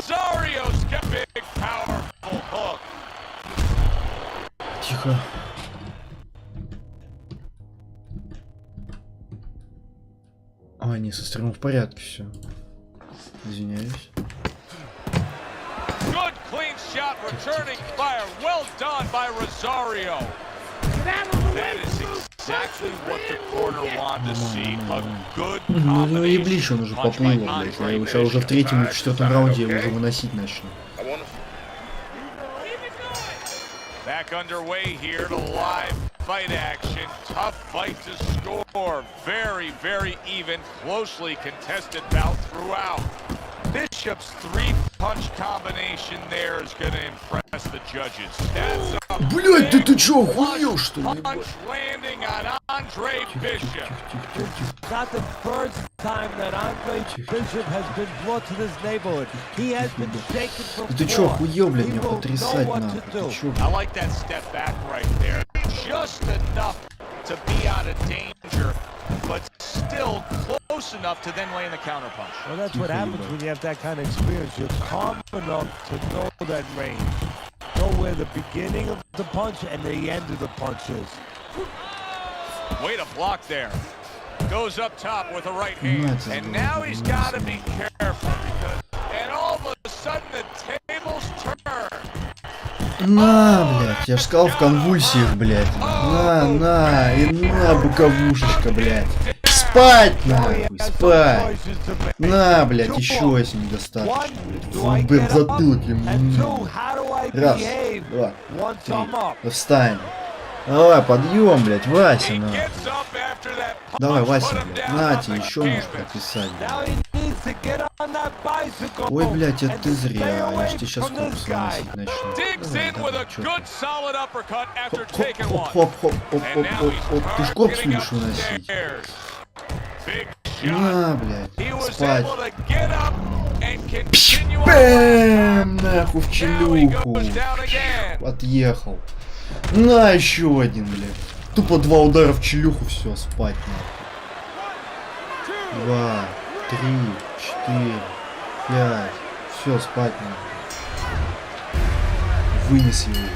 Rosario's got big, powerful hook. Тихо. А, не, со стримом в порядке все. Извиняюсь. Good clean shot, returning fire. Well done by Rosario. That is exactly what the corner wanted to see. A good combination. Ну еблиш, он уже поплыл, блядь. Я его сейчас уже в третьем или четвертом раунде его уже выносить начну. Back underway here to live fight action. Tough fight to score. Very, very even, closely contested bout throughout. Bishop's three-punch combination there is going to impress the judges. That's a Блядь, да ты чё, охуел, что ли? punch landing on Andre Bishop. Not the first time that Andre Bishop has been brought to this neighborhood. He has been shaken before. Ты чё, охуел, блядь, меня потрясать нахуй? Ты чё, I like that step back right there. Just enough to be out of danger, but still close enough to then land the counterpunch. Well, that's what happens when you have that kind of experience. You're calm enough to know that range. Know where the beginning of the punch and the end of the punch is. Way to block there. Goes up top with a right hand. And now he's got to be careful because... And all of a sudden the tables turn. На, блядь, я ж сказал в конвульсиях, блядь. На, и на, боковушечка, блядь. Спать, нахуй, спать. На, блядь, еще если недостаточно, блядь. В затылок ему. Раз, два, три. Да встань. Давай, подъем, блядь, Вася, на. Давай, Вася, блядь, на тебе еще можешь прописать, блядь. Ой, блядь, это ты зря, я ж тебе сейчас корпус выносить начну. Хоп-хоп-хоп-хоп-хоп-хоп-хоп. Ты ж корпус будешь выносить. На, блядь, спать. Бэм, нахуй в челюху. Отъехал. На, еще один, блядь. Тупо два удара в челюху, все, спать надо. 2, 3, 4, 5. Все, спать надо. Вынес его.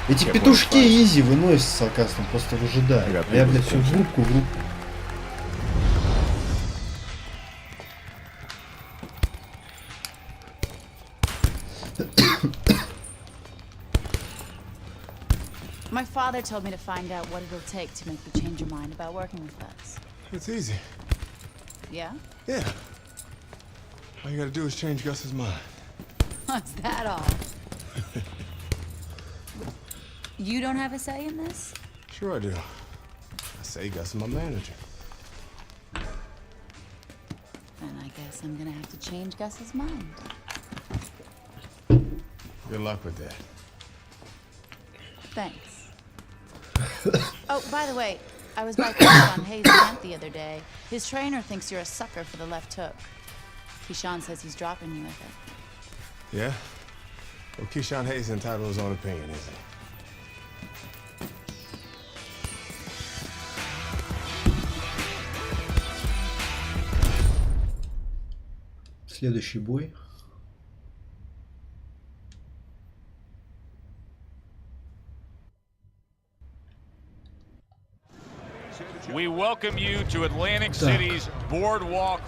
Эти петушки изи выносятся, оказывается, просто выжидают. А я, блядь, все в рубку. My father told me to find out what it'll take to make you change your mind about working with us. It's easy. Yeah? Yeah. All you gotta do is change Gus's mind. What's that all? You don't have a say in this? Sure I do. I say Gus is my manager. Then I guess I'm gonna have to change Gus's mind. Good luck with that. Thanks. Oh, by the way, I was by Keyshawn Hayes' camp the other day. His trainer thinks you're a sucker for the left hook. Keyshawn says he's dropping you with it. Yeah? Well, Keyshawn Hayes is entitled to his own opinion, isn't he? Следующий бой. We welcome you to Atlantic City's Boardwalk.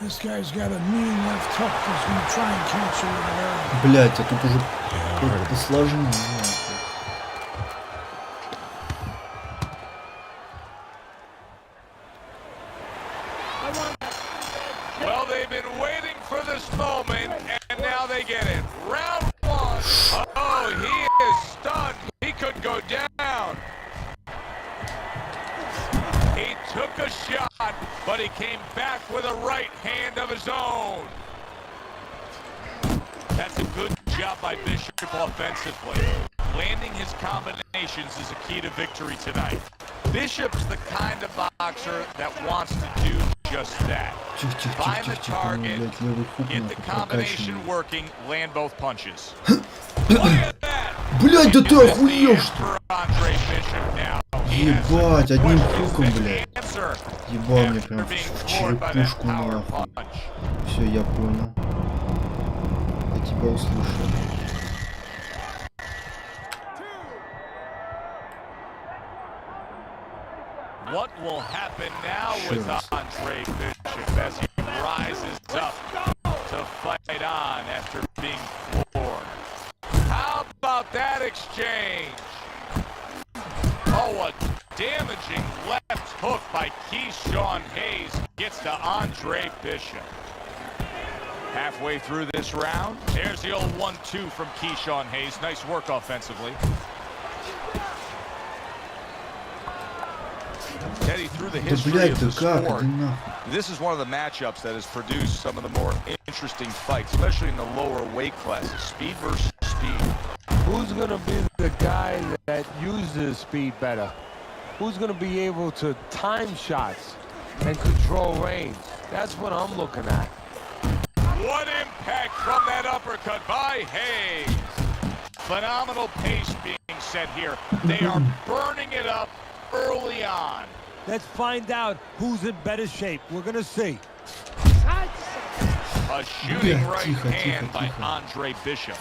This guy's got a mean left hook that's gonna try and catch you in an area. Блять, а тут уже посложнее. Well, they've been waiting for this moment, and now they get it. Round one. Oh, he is stunned. He could go down. He took a shot, but he came back with a right hand of his own. That's a good job by Bishop offensively. Landing his combinations is a key to victory tonight. Bishop's the kind of boxer that wants to do just that. Find the target, get the combination working, land both punches. Look at that! Блять, да ты охуел, что? Ебать, одним хуком, блядь. Ебал мне прям в черепушку нахуй. Все, я понял. Я тебя услышал. What will happen now with Andre Bishop as he rises up to fight on after being floored? How about that exchange? Oh, a damaging left hook by Keyshawn Hayes gets to Andre Bishop. Halfway through this round, there's the old 1-2 from Keyshawn Hayes. Nice work offensively. Teddy, through the history of the sport, this is one of the matchups that has produced some of the more interesting fights, especially in the lower weight classes. Speed versus speed. Who's going to be the guy that uses speed better? Who's going to be able to time shots and control range? That's what I'm looking at. What impact from that uppercut by Hayes. Phenomenal pace being set here. They are burning it up early on. Let's find out who's in better shape. We're going to see. A shooting right hand by Andre Bishop.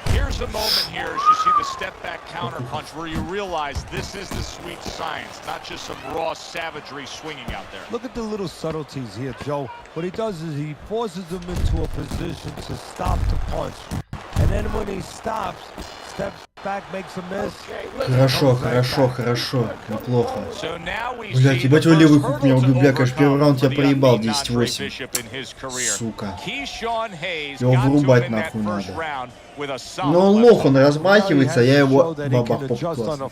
Here's the moment here as you see the step back counter punch where you realize this is the sweet science, not just some raw savagery swinging out there. Look at the little subtleties here, Joe. What he does is he forces him into a position to stop the punch. And then when he stops, steps back, makes a miss. Хорошо, хорошо, хорошо. Неплохо. Блять, ебать, его левый хук меня убил. Бля, конечно, первый раунд я проебал 10-8. Сука. Его вырубать нахуй надо. Но он лох, он размахивается, я его бабах поп-классно.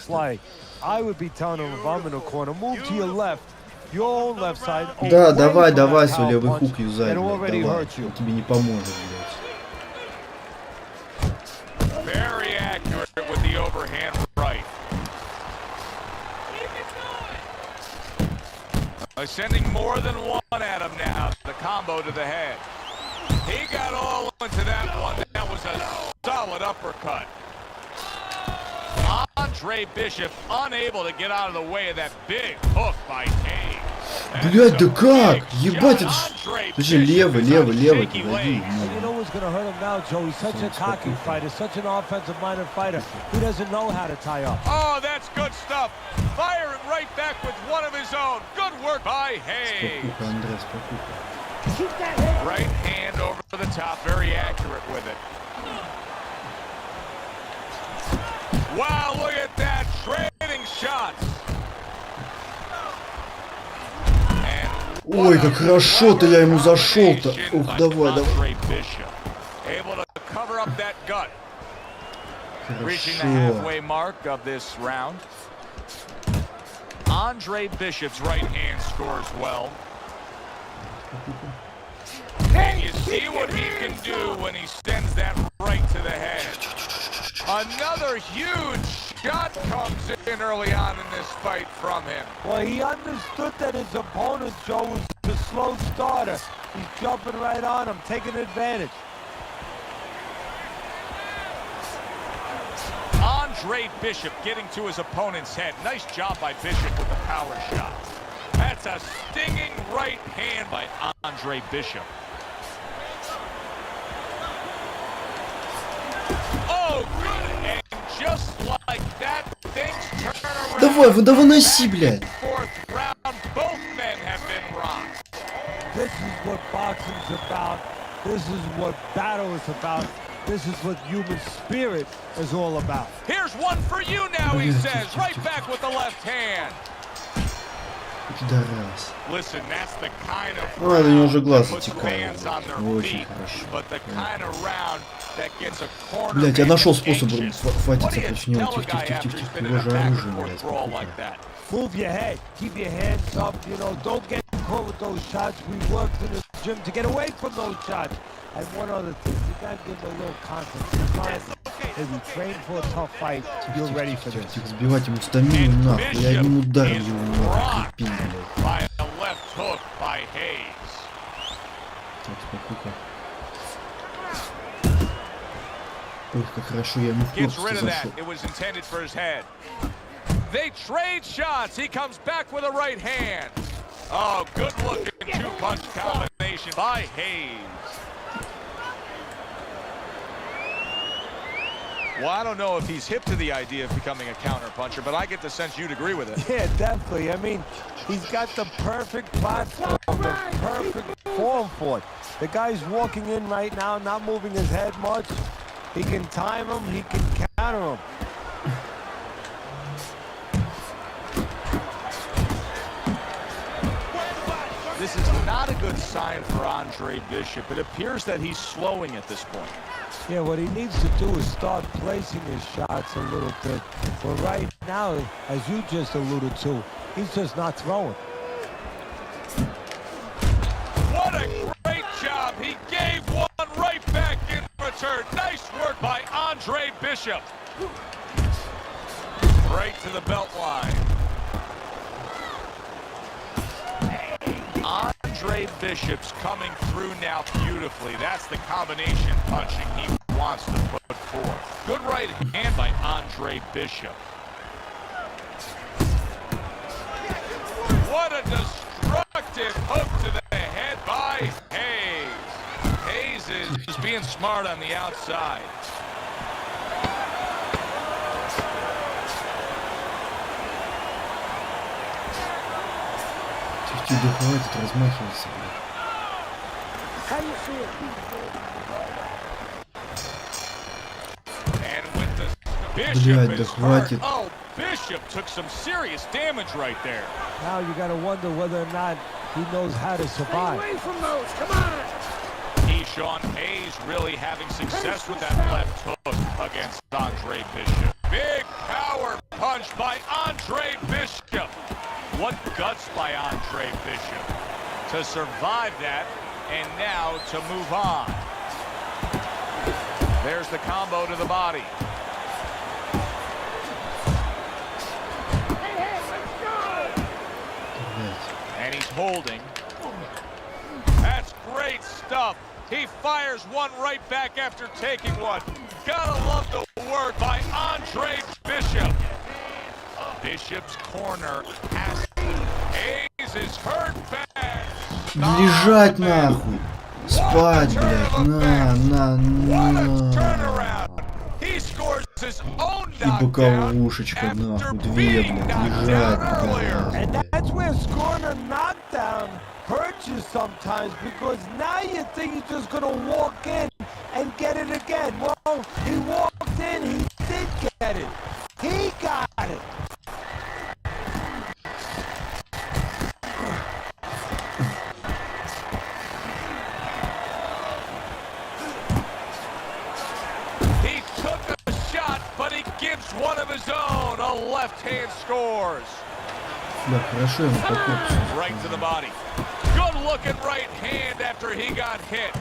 Да, давай, свой левый хук юзай, блядь, давай. Он тебе не поможет, блядь. Very accurate with the overhand right. Sending more than one at him now. The combo to the head. He got all into that one. That was a solid uppercut. Andre Bishop unable to get out of the way of that big hook by Hayes. Блять, да как? Ебать, это же левый, погоди. You know what's gonna hurt him now, Joe? He's such a cocky fighter, such an offensive-minded fighter. He doesn't know how to tie up. Oh, that's good stuff. Firing right back with one of his own. Good work by Hayes. Right hand over the top, very accurate with it. Wow, look at that, trading shots. Ой, как хорошо-то я ему зашел-то. Ух, давай. Reaching the halfway mark of this round. Andre Bishop's right hand scores well. And you see what he can do when he sends that right to the head. Another huge shot comes in early on in this fight from him. Well, he understood that his opponent, Joe, was a slow starter. He's jumping right on him, taking advantage. Andre Bishop getting to his opponent's head. Nice job by Bishop with the power shot. That's a stinging right hand by Andre Bishop. Oh, good. And just like that, things turn around. Давай, выноси, блядь. Fourth round, both men have been rocked. This is what boxing's about. This is what battle is about. This is what human spirit is all about. Here's one for you now, he says. Right back with the left hand. Listen, that's the kind of Ну, это не уже глаз puts затекает. fans on their Очень feet, хорошо. but the kind of round that gets a corner Блять, я нашел in способ inches. хватиться What do you против него. tell a guy after he's been in a back and forth brawl like that? Move your head, keep your hands up, you know, don't get caught with those shots. We worked in the gym to get away from those shots. And one other thing, you gotta give him a little confidence. If you train for a tough fight, you're ready for this. Сбивать ему стамину нахуй, я одним ударом его нахуй припиню, блядь. By a left hook by Hayes. Так, спокойно. Ох, как хорошо я ему в Gets корпус rid of that. зашел. It was intended for his head. They trade shots. He comes back with a right hand. Oh, good looking two-punch combination by Hayes. Well, I don't know if he's hip to the idea of becoming a counter-puncher, but I get the sense you'd agree with it. Yeah, definitely. I mean, he's got the perfect platform, the perfect form for it. The guy's walking in right now, not moving his head much. He can time him, he can counter him. This is not a good sign for Andre Bishop. It appears that he's slowing at this point. Yeah, what he needs to do is start placing his shots a little bit. But right now, as you just alluded to, he's just not throwing. What a great job. He gave one right back in return. Nice work by Andre Bishop. Right to the belt line. Andre Bishop's coming through now beautifully. That's the combination punching he wants to put forth. Good right hand by Andre Bishop. What a destructive hook to the head by Hayes. Hayes is just being smart on the outside. Тебе хватит размахиваться. Блядь, да хватит. Oh, Bishop took some serious damage right there. Now you gotta wonder whether or not he knows how to survive. Stay away from those, come on! Sean Hayes really having success with that left hook against Andre Bishop. Big power punch by Andre Bishop. What guts by Andre Bishop to survive that and now to move on. There's the combo to the body. And he's holding. That's great stuff. He fires one right back after taking one. Gotta love the work by Andre Bishop. Bishop's corner has Hayes is hurt bad. Лежать нахуй. Спать, блядь. На. He scores his own И боковушечка, нахуй. Две, блядь. Лежать, блядь. And that's where scoring a knockdown hurts you sometimes, because now you think he's just gonna walk in and get it again. Well, he walked in, he did get it. He got it. He took a shot, left hand scores. Да, хорошо ему по корпусу. Right to the body. Good looking right hand after he got hit.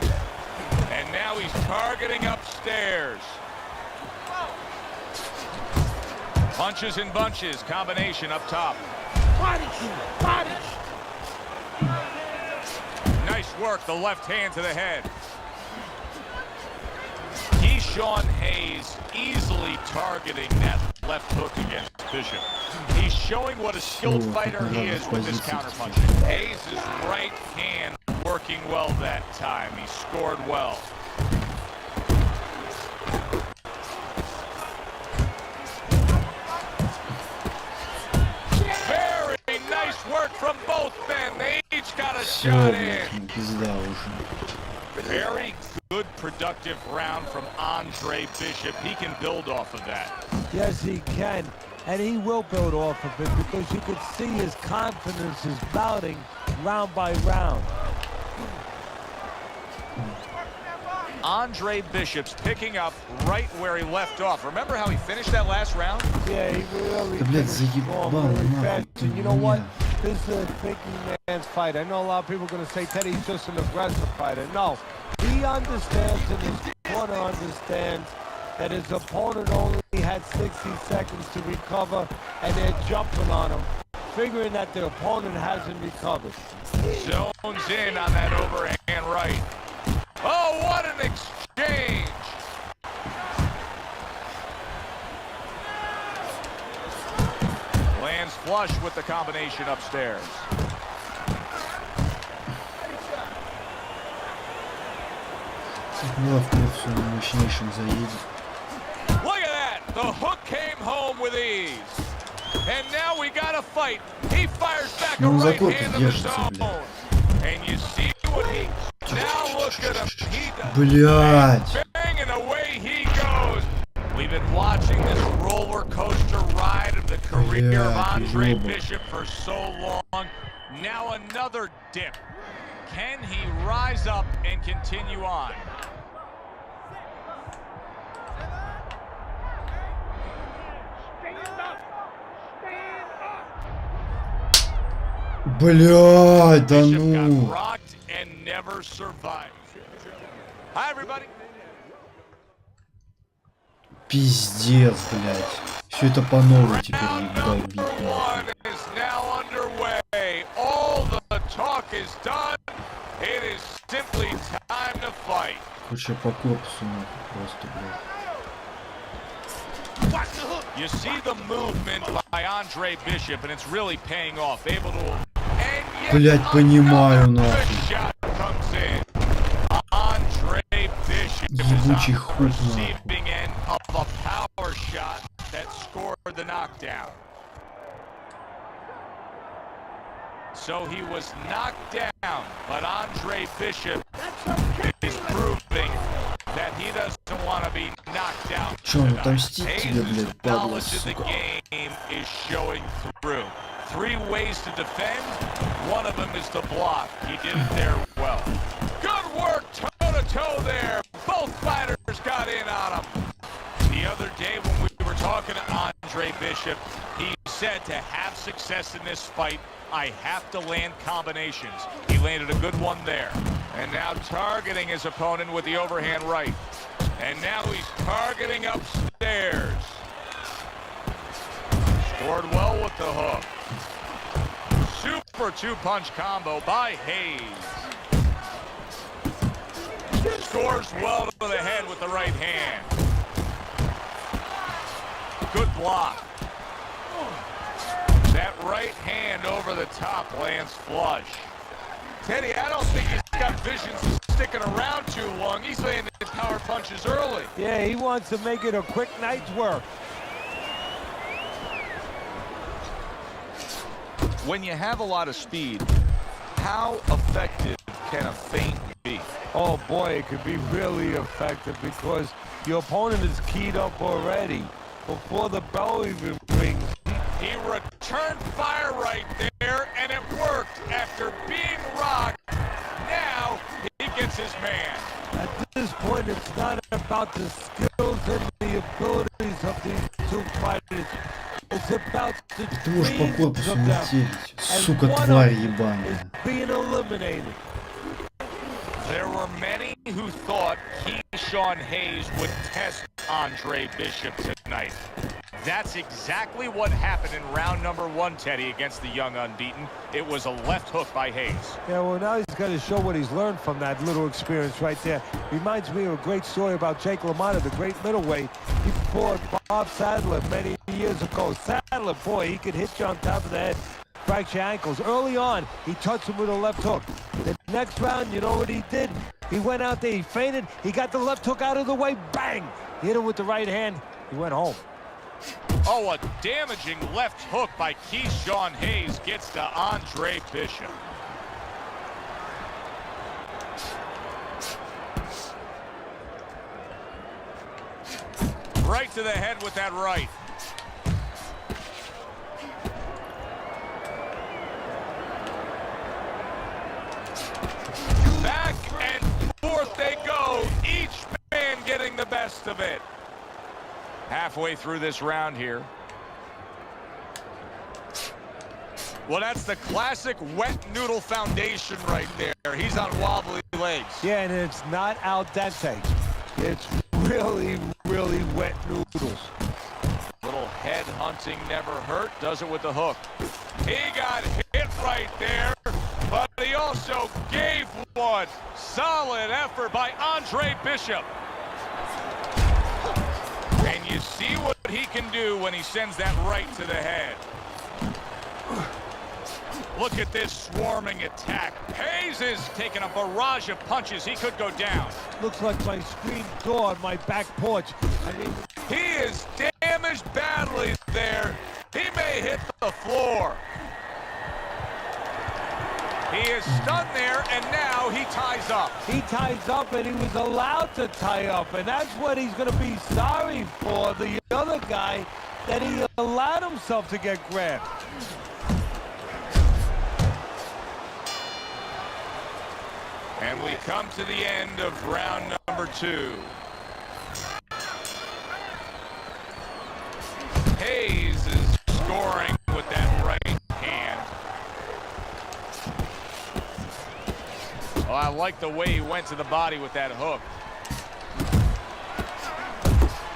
And now he's targeting upstairs. Punches and bunches, combination up top. Nice work, the left hand to the head. Keyshawn Hayes easily targeting that left hook against Bishop. He's showing what a skilled fighter he is with his counterpunching. Hayes' right hand working well that time. He scored well. Very nice work from both men. They each got a shot in. Very good, productive round from Andre Bishop. He can build off of that. Yes, he can. And he will build off of it because you can see his confidence is mounting round by round. Andre Bishop's picking up right where he left off. Remember how he finished that last round? Yeah, he really finished strong, very fast. And you know what? This is a thinking man's fight. I know a lot of people are going to say Teddy's just an aggressive fighter. No, he understands and his corner understands that his opponent only had 60 seconds to recover, and they're jumping on him, figuring that the opponent hasn't recovered. Zones in on that overhand right. Oh, what an exchange! Lands flush with the combination upstairs. Look at that! The hook came home with ease. And now we got a fight. He fires back a right hand in the zone. And you see what he... Now look at him. He does. Bang, and away he goes. We've been watching this roller coaster ride of the career of Andre Bishop for so long. Now another dip. Can he rise up and continue on? Блядь, да ну. Пиздец, блядь. Все это по новой теперь долбить. Короче, по корпусу нахуй просто, блядь. You see the movement by Andre Bishop, and it's really paying off. Able to... Блядь, понимаю, нахуй. Andre Bishop ебучий хук, receiving end of a power shot that scored the knockdown. So he was knocked down, but Andre Bishop is proving that he doesn't want to be knocked out. Hayes' knowledge of the game is showing through. 3 ways to defend, one of them is to block. He did it there well. Good work toe-to-toe there. Both fighters got in on him. The other day when we were talking to Andre Bishop, he said to have success in this fight, I have to land combinations. He landed a good one there. And now targeting his opponent with the overhand right. And now he's targeting upstairs. Scored well with the hook. Super 2-punch combo by Hayes. Scores well to the head with the right hand. Good block. That right hand over the top lands flush. Teddy, I don't think he's got visions sticking around too long. He's landing his power punches early. Yeah, he wants to make it a quick night's work. When you have a lot of speed, how effective can a feint be? Oh boy, it could be really effective because your opponent is keyed up already before the bell even rings. He returned fire right there, and it worked after being rocked. Now he gets his man. At this point, it's not about the skills and the abilities of these two fighters. is about to Ты можешь по корпусу dream them, метелить. and Сука, one of тварь them ебаная. is being eliminated. There were many who thought Keyshawn Hayes would test Andre Bishop tonight. That's exactly what happened in round number 1, Teddy, against the young unbeaten. It was a left hook by Hayes. Yeah, well, now he's got to show what he's learned from that little experience right there. Reminds me of a great story about Jake LaMotta, the great middleweight. He fought Bob Sadler many years ago. Sadler, boy, he could hit you on top of the head, fracture ankles. Early on, he touched him with a left hook. The next round, you know what he did? He went out there, he feinted, he got the left hook out of the way, bang! He hit him with the right hand, he went home. Oh, a damaging left hook by Keyshawn Hayes gets to Andre Bishop. Right to the head with that right. Back and forth they go, each man getting the best of it. Halfway through this round here. Well, that's the classic wet noodle foundation right there. He's on wobbly legs. Yeah, and it's not al dente. It's really, really wet noodles. Little head hunting never hurt. Does it with the hook. He got hit right there, but he also gave one. Solid effort by Andre Bishop. And you see what he can do when he sends that right to the head. Look at this swarming attack. Hayes is taking a barrage of punches. He could go down. Looks like my screen door on my back porch. I mean, he is damaged badly there. He may hit the floor. He is stunned there, and now he ties up. He ties up, and he was allowed to tie up, and that's what he's going to be sorry for, the other guy, that he allowed himself to get grabbed. And we come to the end of round number 2. Hayes is scoring with that right hand. Oh, I like the way he went to the body with that hook.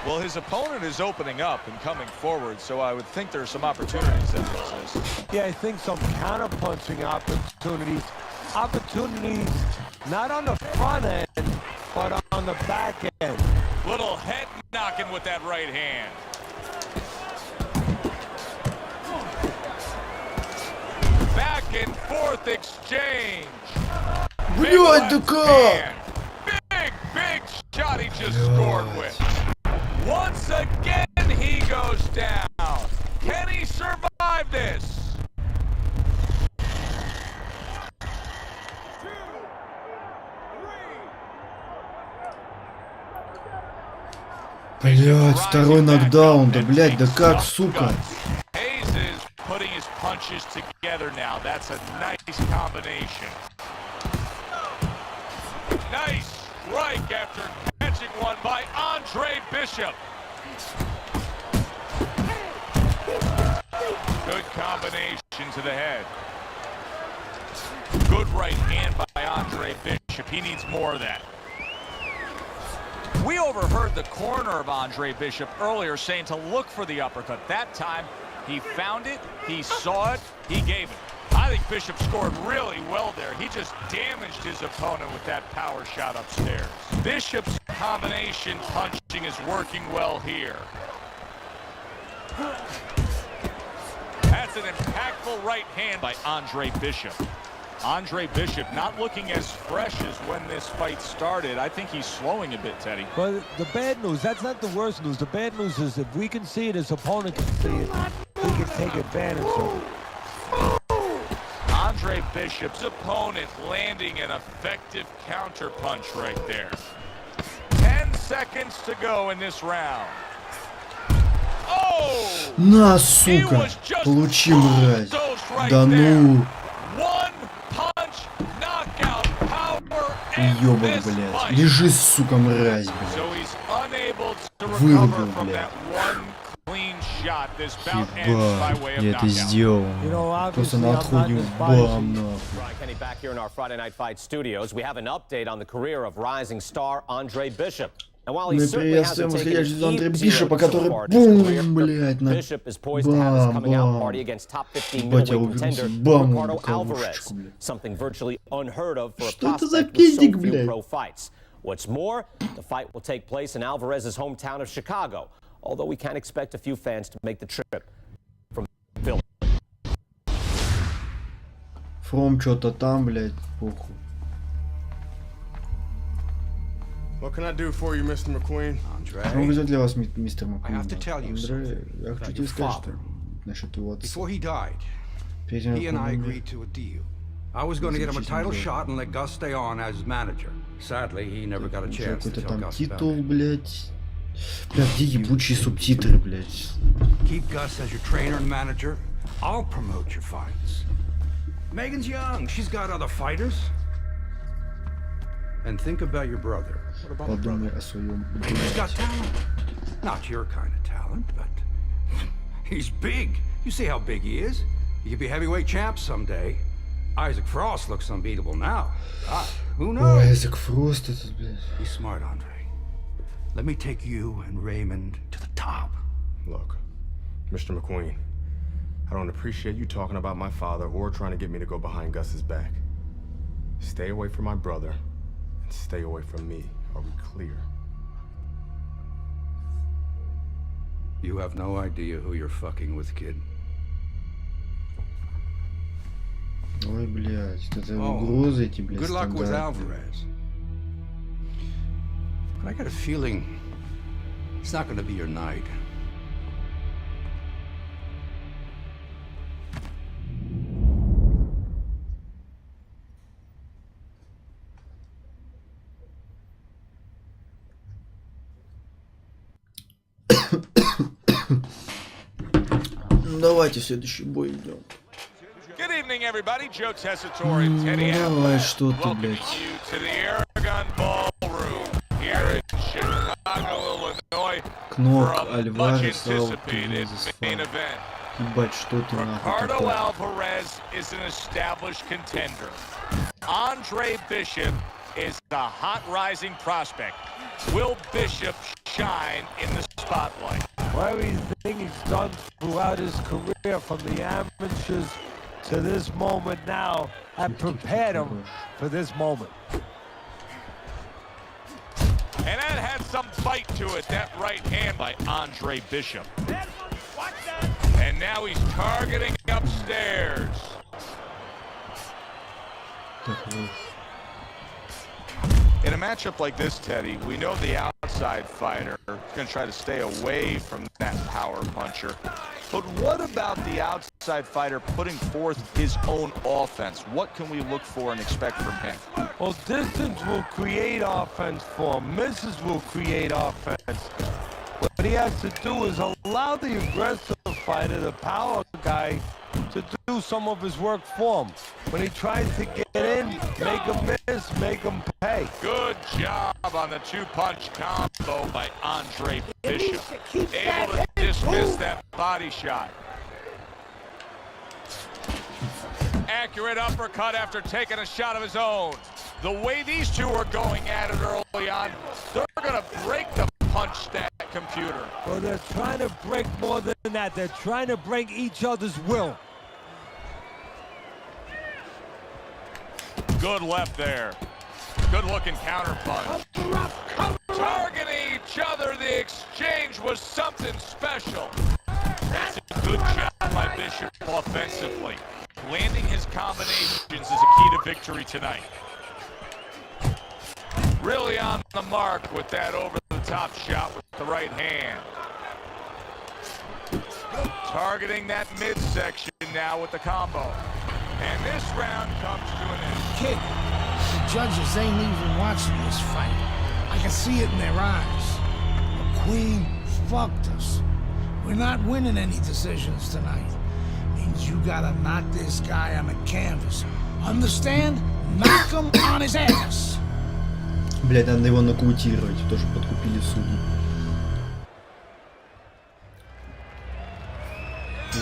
Well, his opponent is opening up and coming forward, so I would think there's some opportunities that exist. Yeah, I think some counter-punching opportunities. Opportunities not on the front end, but on the back end. Little head knocking with that right hand. Back and forth exchange. Блядь, да как? Big shot he just scored with. Once again he goes down. Can he survive this? Блядь, второй нокдаун, да блядь, да как, сука? Hayes is putting his punches together now. That's a nice combination. Nice strike after catching one by Andre Bishop. Good combination to the head. Good right hand by Andre Bishop. He needs more of that. We overheard the corner of Andre Bishop earlier saying to look for the uppercut. That time, he found it, he saw it, he gave it. I think Bishop scored really well there. He just damaged his opponent with that power shot upstairs. Bishop's combination punching is working well here. That's an impactful right hand by Andre Bishop. Andre Bishop not looking as fresh as when this fight started. I think he's slowing a bit, Teddy. But the bad news, that's not the worst news. The bad news is if we can see it, his opponent can see it, we can take advantage of it. Andre Bishop's opponent landing an effective counter punch right there. 10 seconds to go in this round. Oh! На, сука! Получи, мразь! Да ну! Ёбан, блядь. Лежи, сука, мразь, блядь. Вырубил, блядь. shot, this bout ends by way of я это knockout. сделал. Просто на отходе бам, нахуй. Brian Kenny back here in our Friday Night Fight studios. We have an update on the career of rising star Andre Bishop. And while he Мы certainly hasn't приветствуем taken восходящий an из Андрея easy Бишопа, road so который far in his career, бум, блядь, на Bishop is poised to have his coming out party against top 15 middleweight contender Ricardo Alvarez. Something virtually unheard of for a prospect with so few pro fights. What's more, the fight will take place in Alvarez's hometown of Chicago, although we can expect a few fans to make the trip from Philly. Фром что-то там, блядь, похуй. What can I do for you, Mr. McQueen? Что вызвать для вас, мистер Маккуин? I have to tell you Андре, я хочу тебе сказать, что насчет его отца. Before he died, he and I agreed to a deal. I was going to get him a title shot and let Gus stay on as manager. Sadly, he never got a chance to tell Gus about титул, it. блядь. Блядь, где ебучие субтитры, блядь? Keep Gus as your trainer and manager. I'll promote your fights. Megan's young. She's got other fighters. And think about your brother. What about my brother? He's got talent. Not your kind of talent, but he's big. You see how big he is? He could be heavyweight champ someday. Isaac Frost looks unbeatable now. God, who knows? Isaac Frost, этот, блядь. Be smart, Andre. Let me take you and Raymond to the top. Look, Mr. McQueen, I don't appreciate you talking about my father or trying to get me to go behind Gus's back. Stay away from my brother and stay away from me. Are we clear? You have no idea who you're fucking with, kid. Ой, блядь, это угрозы эти, блядь, Good luck with стандартные. Alvarez. But I got a feeling it's not going to be your night. Давайте в следующий бой идем. Good evening, everybody. Joe Tessitore and Teddy Давай, что ты, welcoming блядь. you to the Aragon Ballroom here in Chicago, Illinois, Кнок, for a Альварес, much-anticipated Алварес, main event. Ебать, что ты нахуй Ricardo такое? Alvarez is an established contender. Andre Bishop is a hot rising prospect. Will Bishop shine in the spotlight? Well, everything he's done throughout his career, from the amateurs to this moment now, have prepared him for this moment. And that had some bite to it, that right hand by Andre Bishop. And now he's targeting upstairs. In a matchup like this, Teddy, we know the outside fighter is going to try to stay away from that power puncher. But what about the outside fighter putting forth his own offense? What can we look for and expect from him? Well, distance will create offense for him. Misses will create offense. What he has to do is allow the aggressive fighter, the power guy, to do some of his work for him. When he tries to get in, make him miss, make him pay. Good job on the two-punch combo by Andre Bishop. Able to dismiss that body shot. Accurate uppercut after taking a shot of his own. The way these two are going at it early on, they're going to break the punch stat computer. Well, they're trying to break more than that. They're trying to break each other's will. Good left there. Good looking counter punch. Targeting each other, the exchange was something special. That's a good job by Bishop offensively. Landing his combinations is a key to victory tonight. Really on the mark with that over-the-top shot with the right hand. Targeting that midsection now with the combo. And this round comes to an end. Kid, the judges ain't even watching this fight. I can see it in their eyes. The Queen fucked us. We're not winning any decisions tonight. Means you gotta knock this guy on the canvas. Understand? Knock him on his ass. Блять, надо его нокаутировать. Тоже подкупили судьи.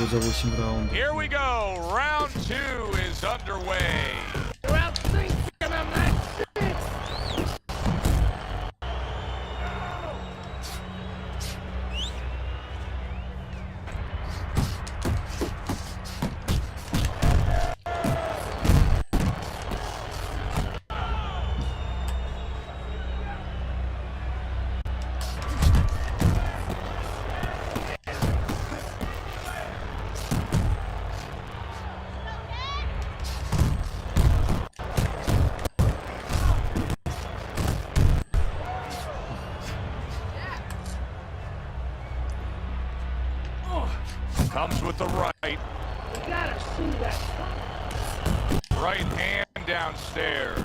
хоть за 8 раундов. Here we go. Round 2 is underway. Round 6, and I'm not 6. Comes with the right. You gotta see that. Right hand downstairs.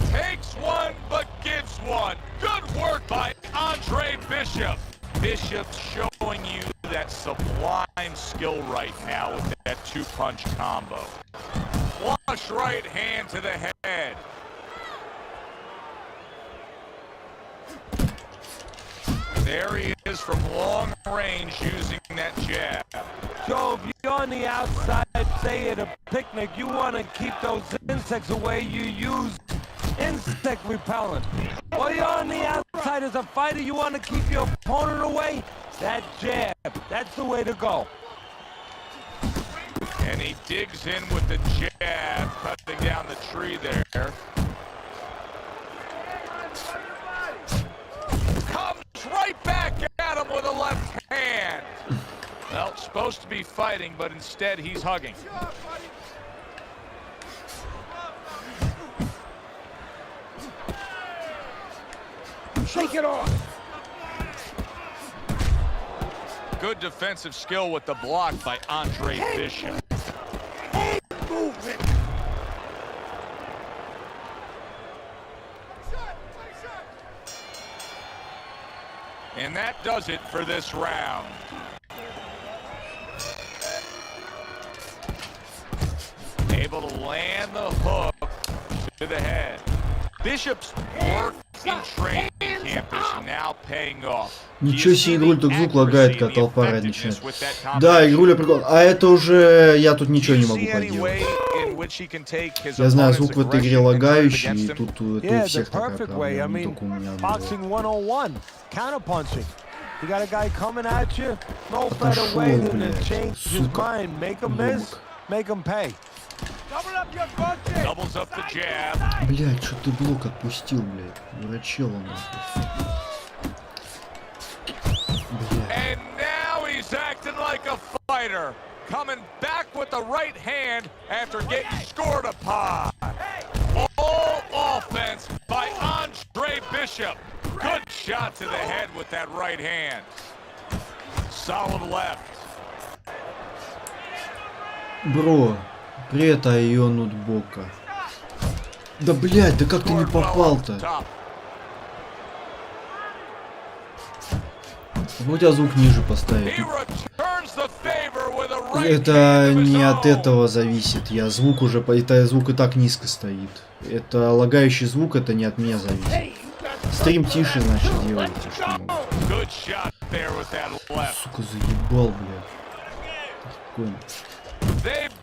Takes one, but gives one. Good work by Andre Bishop. Bishop's showing you that sublime skill right now with that two-punch combo. Flush right hand to the head. There he is from long range using that jab. So if you're on the outside, say at a picnic, you want to keep those insects away, you use insect repellent. Or you're on the outside as a fighter, you want to keep your opponent away, that jab, that's the way to go. And he digs in with the jab, cutting down the tree there. Comes right back at him with a left hand. Well, supposed to be fighting, but instead he's hugging. Shake it off. Good defensive skill with the block by Andre Bishop. Hey, move it. And that does it for this round. Able to land the hook to the head. Bishop's work in training camp is now paying off. Ничего себе, игруль так звук лагает, как толпа орать начинает. Да, игруля прикол. А это уже я тут ничего не могу поделать. Я знаю, звук в этой игре лагающий, и тут это у всех такая проблема, не только у меня. Boxing 101, counterpunching. You got a guy coming at you, no better way than to change his mind. Make him miss, make him pay. Doubles up the jab. Блять, что ты блок отпустил, блядь. Дурачело нахуй. And now he's acting like a fighter. Coming back with the right hand after getting scored upon. All offense by Andre Bishop. Good shot to the head with that right hand. Solid left. Бро, привет, а ее ноутбука. Да блять, да как ты не попал-то? У тебя звук ниже поставить. Это не от этого зависит. Я звук уже, это звук и так низко стоит. Это лагающий звук, это не от меня зависит. Стрим тише, значит, делайте. Сука, заебал, блядь. Спокойно.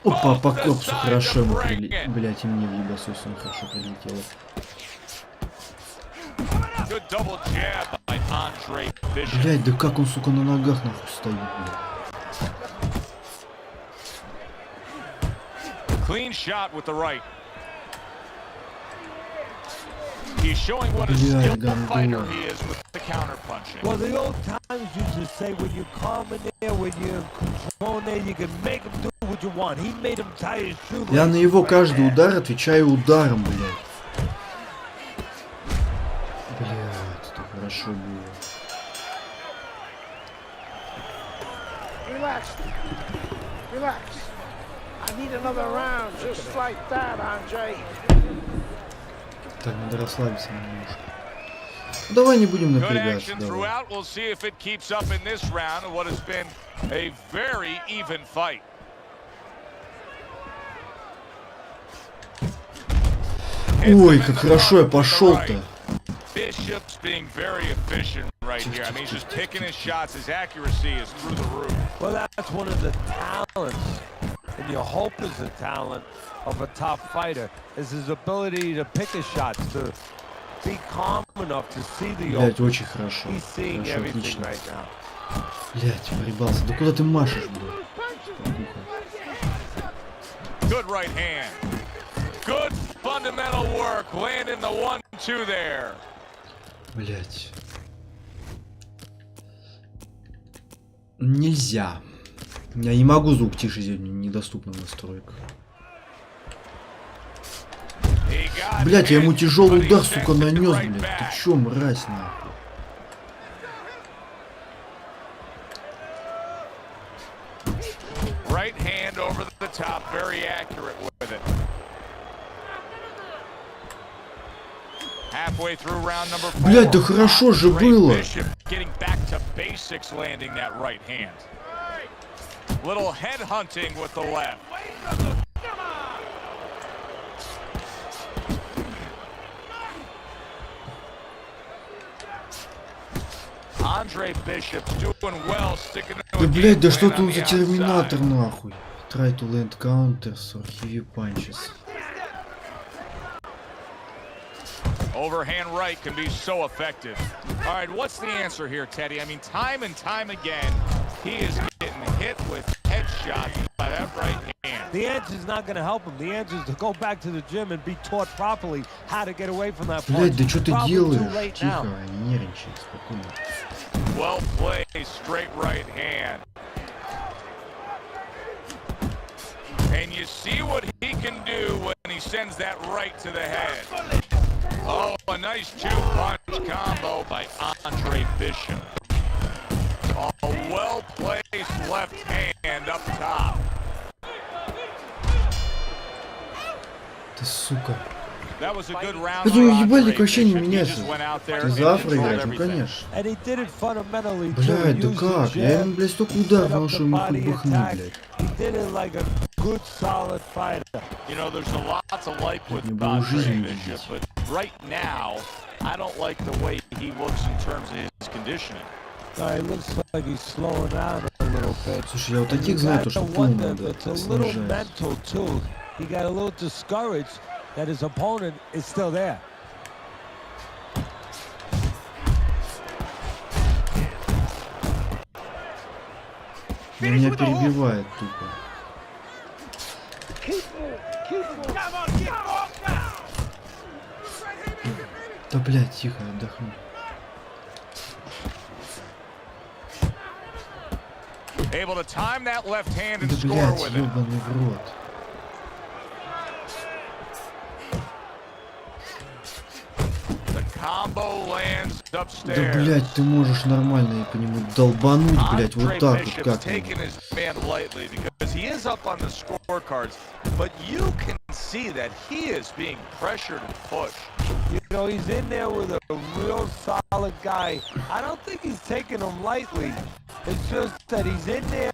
Опа, по копсу хорошо ему прилетело. Блядь, и мне в ебасос он хорошо прилетело. Блядь, да как он, сука, на ногах нахуй стоит, блядь. Clean shot with the right. He's showing what a skillful fighter he is with the counter punching. Well, the old times used to say when you calm in there, when you control there, you can make him do what you want. He made him tie his shoe. Я на его каждый удар отвечаю ударом, блядь. Блядь, это хорошо было. Relax. Relax. I need another round just like that, Andre. Так, надо расслабиться немножко. Давай не будем напрягаться. Throughout, we'll see if it keeps up in this round of what has been a very even fight. Ой, как хорошо я пошел-то. Bishop's being very efficient right here. I mean, he's just picking his shots. His accuracy is through the roof. Well, that's one of the talents, and you hope is the talent of a top fighter, is his ability to pick his shots, to be calm enough to see the Блять, очень хорошо. He's seeing Хорошо, everything отлично. right now. Блять, проебался. Да куда ты машешь, блядь? Good right hand. Good fundamental work. Landing the 1-2 there. Блять. Нельзя. Я не могу звук тише сделать, недоступна настройка. Блять, я ему тяжелый удар, сука, нанес, блять. Ты чё, мразь, нахуй? Right hand over the top, very accurate with it. Halfway through round number 4. Блять, да хорошо же было. Getting back to basics, landing that right hand. Little head hunting with the left. Andre Bishop's doing well, sticking to Да блять, да что ты за терминатор, нахуй? Try to land counters or heavy punches. Overhand right can be so effective. All right, what's the answer here, Teddy? I mean, time and time again, he is getting hit with headshots by that right hand. The answer is not going to help him. The answer is to go back to the gym and be taught properly how to get away from that punch. Блять, да что ты Probably делаешь? too late now. Тихо, не нервничай, спокойно. Well played, straight right hand. And you see what he can do when he sends that right to the head. Oh, a nice two-punch combo by Andre Bishop. A well-placed left hand up top. Ты сука. That was a good round. Это ебальник вообще не меняется. Ты завтра играешь, ну конечно. And he did it fundamentally. Блять, да как? Я ему, блядь, столько ударов наношу, ему хоть бы хны, блядь. He did it like a good, solid fighter. You know, there's a lot to like with Andre Bishop, but right now, I don't like the way he looks in terms of his conditioning. He looks like he's slowing down a little bit. Слушай, я вот таких знаю, то что полный, да, it's a little mental too. He got a little discouraged that his opponent is still there. Меня перебивает тупо. Да блядь, тихо, отдохни. Able to time that left hand and Да score блядь, with it. ёбаный в рот. Combo lands Да upstairs. блядь, ты можешь нормально и по нему долбануть, блядь, вот так вот как taking his man lightly because he is up on the scorecards, but you can see that he is being pressured and pushed. You know, he's in there with a real solid guy. I don't think he's taking him lightly. It's just that he's in there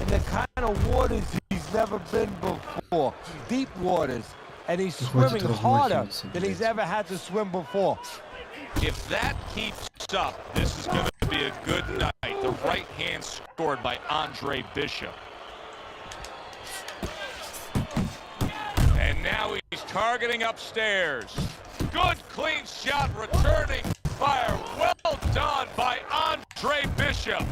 in the kind of waters he's never been before. Deep waters. And he's swimming harder than he's ever had to swim before. If that keeps up, this is going to be a good night. The right hand scored by Andre Bishop. And now he's targeting upstairs. Good clean shot, returning fire. Well done by Andre Bishop.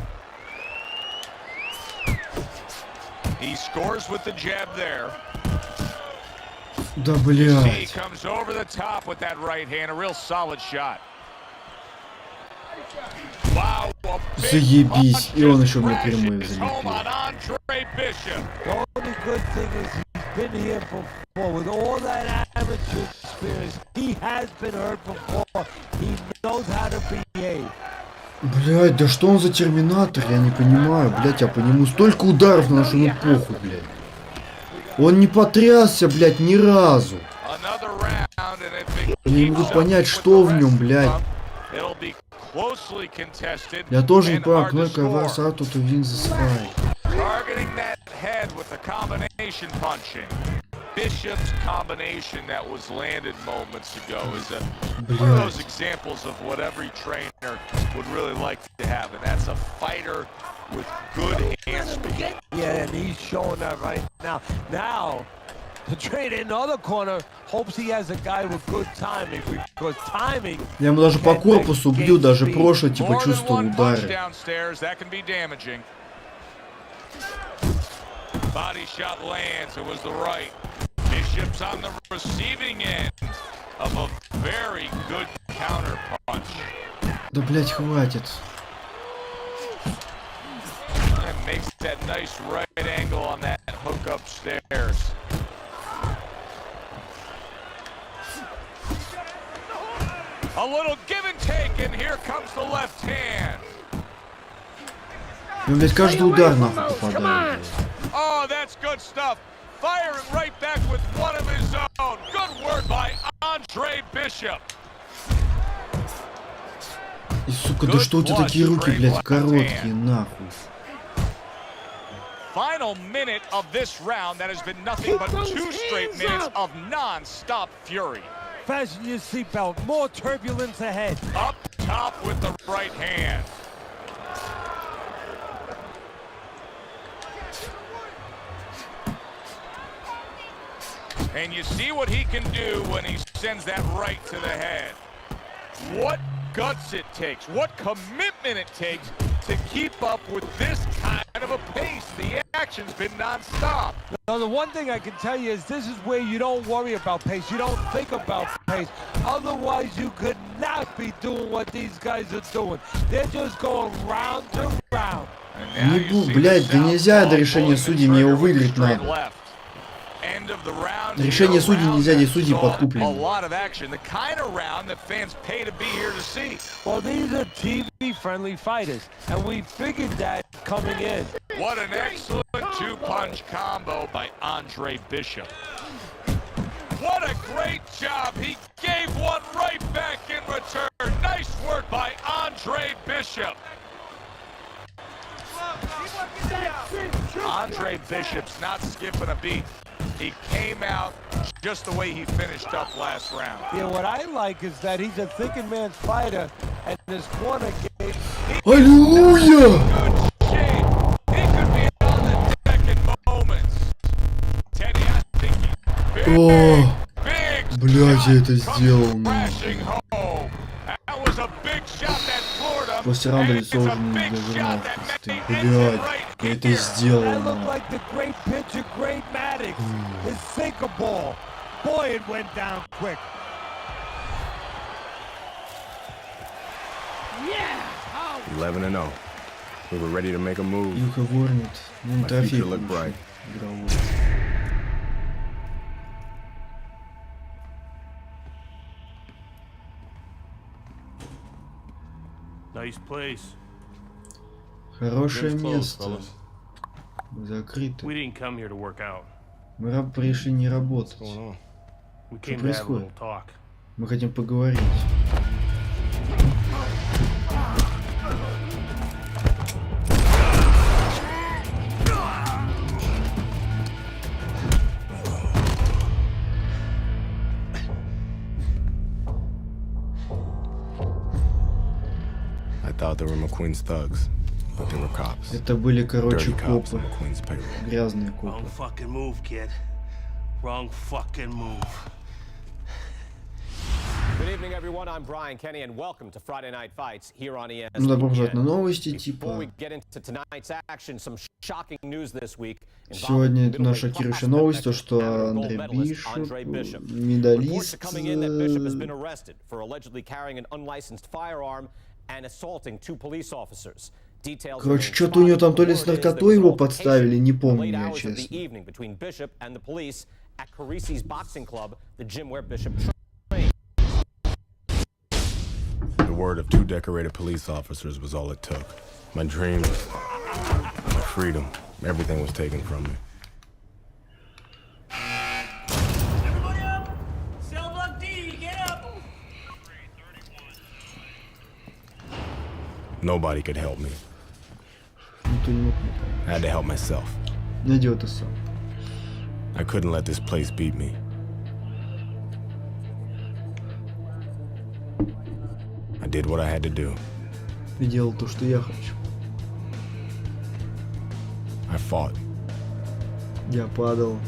He scores with the jab there. Да блядь. He comes over the top with that right hand, a real solid shot. Wow, Заебись. И он еще мне прямые залепил. The only good thing is he's been here before. With all that amateur experience, he has been hurt before. He knows how to behave. Блядь, да что он за терминатор? Я не понимаю. Блядь, я по нему столько ударов наношу, ну похуй, блядь. Он не потрясся, блядь, ни разу. Я не могу понять, что в нем, блядь. Я тоже не понимаю, кнопка reverse out to win this fight. Targeting that head with a combination punching. Bishop's combination that was landed moments ago is one of those examples of what every trainer would really like to have, and that's a fighter with good hand speed. Yeah, and he's showing that right now. Now, the trainer in the other corner hopes he has a guy with good timing, because timing. Я ему даже по корпусу бью, даже прошлый, типа, чувствовал удары. That can be damaging. Body shot lands. It was the right. Bishop's on the receiving end of a very good counter punch. Да, блять, хватит. And makes that nice right angle on that hook upstairs. A little give and take, and here comes the left hand. Ну, блять, каждый удар нахуй попадает. Oh, that's good stuff. Firing right back with one of his own. Good word by Andre Bishop. И, сука, да что у тебя такие руки, блять, короткие, нахуй. Final minute of this round that has been nothing but 2 straight minutes of non-stop fury. Fasten your seatbelt. More turbulence ahead. Up top with the right hand. And you see what he can do when he sends that right to the head. What guts it takes, what commitment it takes to keep up with this kind of a pace. The action's been non-stop. Now, the one thing I can tell you is this is where you don't worry about pace. You don't think about pace. Otherwise, you could not be doing what these guys are doing. They're just going round to round. Не, блядь, да нельзя до решения судей, мне его выиграть надо. Решение судей нельзя, здесь судьи подкуплены. Well, these are TV-friendly fighters, and we figured that coming in. What an excellent 2-punch combo by Andre Bishop. What a great job. He gave one right back in return. Nice work by Andre Bishop. Andre Bishop's not skipping a beat. He came out just the way he finished up last round. Yeah, what I like is that he's a thinking man's fighter, and his corner gave. Аллилуйя! He could be on the deck in moments. Teddy, I think he's О, big. блядь, я это сделал. That was a big shot that floored him. После раунда лицо уже не довернул. Блядь, я это сделал. His sinker ball. Boy, it went down quick. Yeah. 11-0. We were ready to make a move. Юха Ворнет. Ну, My трофей. future looked bright. Nice place. Хорошее место. Закрыто. We didn't come here to work out. Мы пришли не работать. Что происходит? Мы хотим поговорить. I thought they were McQueen's thugs, but they were cops. Это были, короче, Dirty cops копы. on McQueen's payroll. Грязные копы. Wrong fucking move, kid. Wrong fucking move. Good evening, everyone. I'm Brian Kenny, and welcome to Friday Night Fights here on ESPN. Ну, добро пожаловать на новости, типа. Before we get into tonight's action, some shocking news this week. Сегодня наша шокирующая новость, то что Андрей Бишоп, медалист, Coming in that Bishop has been arrested for allegedly carrying an unlicensed firearm and assaulting 2 police officers. Короче, что-то у него там то ли с наркотой его подставили, не помню я, честно. The word of 2 decorated police officers was all it took. My dreams, my freedom, everything was taken from me. Everybody up! Cell block D, get up! Nobody could help me. I had to help myself. Найди это сам. I couldn't let this place beat me. I did what I had to do. И делал то, что я хочу. I fought. Я падал.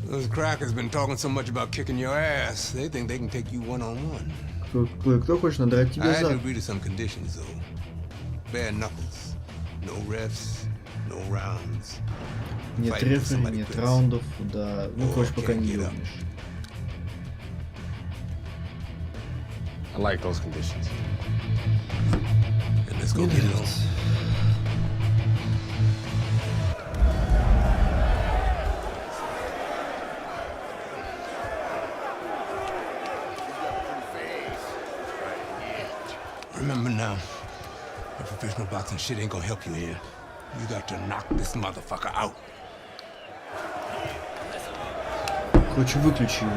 Those crackers been talking so much about kicking your ass, they think they can take you one-on-one. Кто хочет надрать тебе I had to зад? agree to some conditions, though. Bare knuckles. No refs, no rounds. Нет рефери, нет раундов, да. Ну, хочешь, пока не ёбнешь. I like those conditions. And let's go get it on. Remember now, the professional boxing shit ain't gonna help you here. You got to knock this motherfucker out. Короче, выключи его.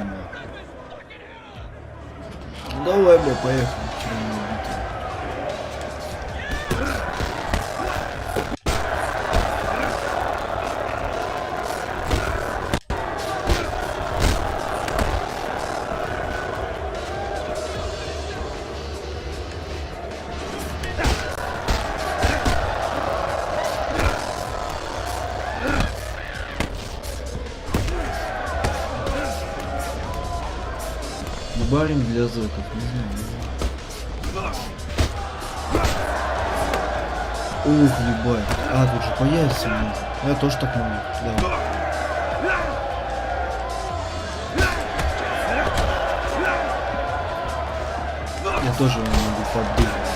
Давай, бля, поехали. Барин для зэков, не знаю. Ух, ебать. А, тут же появится можно. Я тоже так могу. Давай. Я тоже могу поддерживать.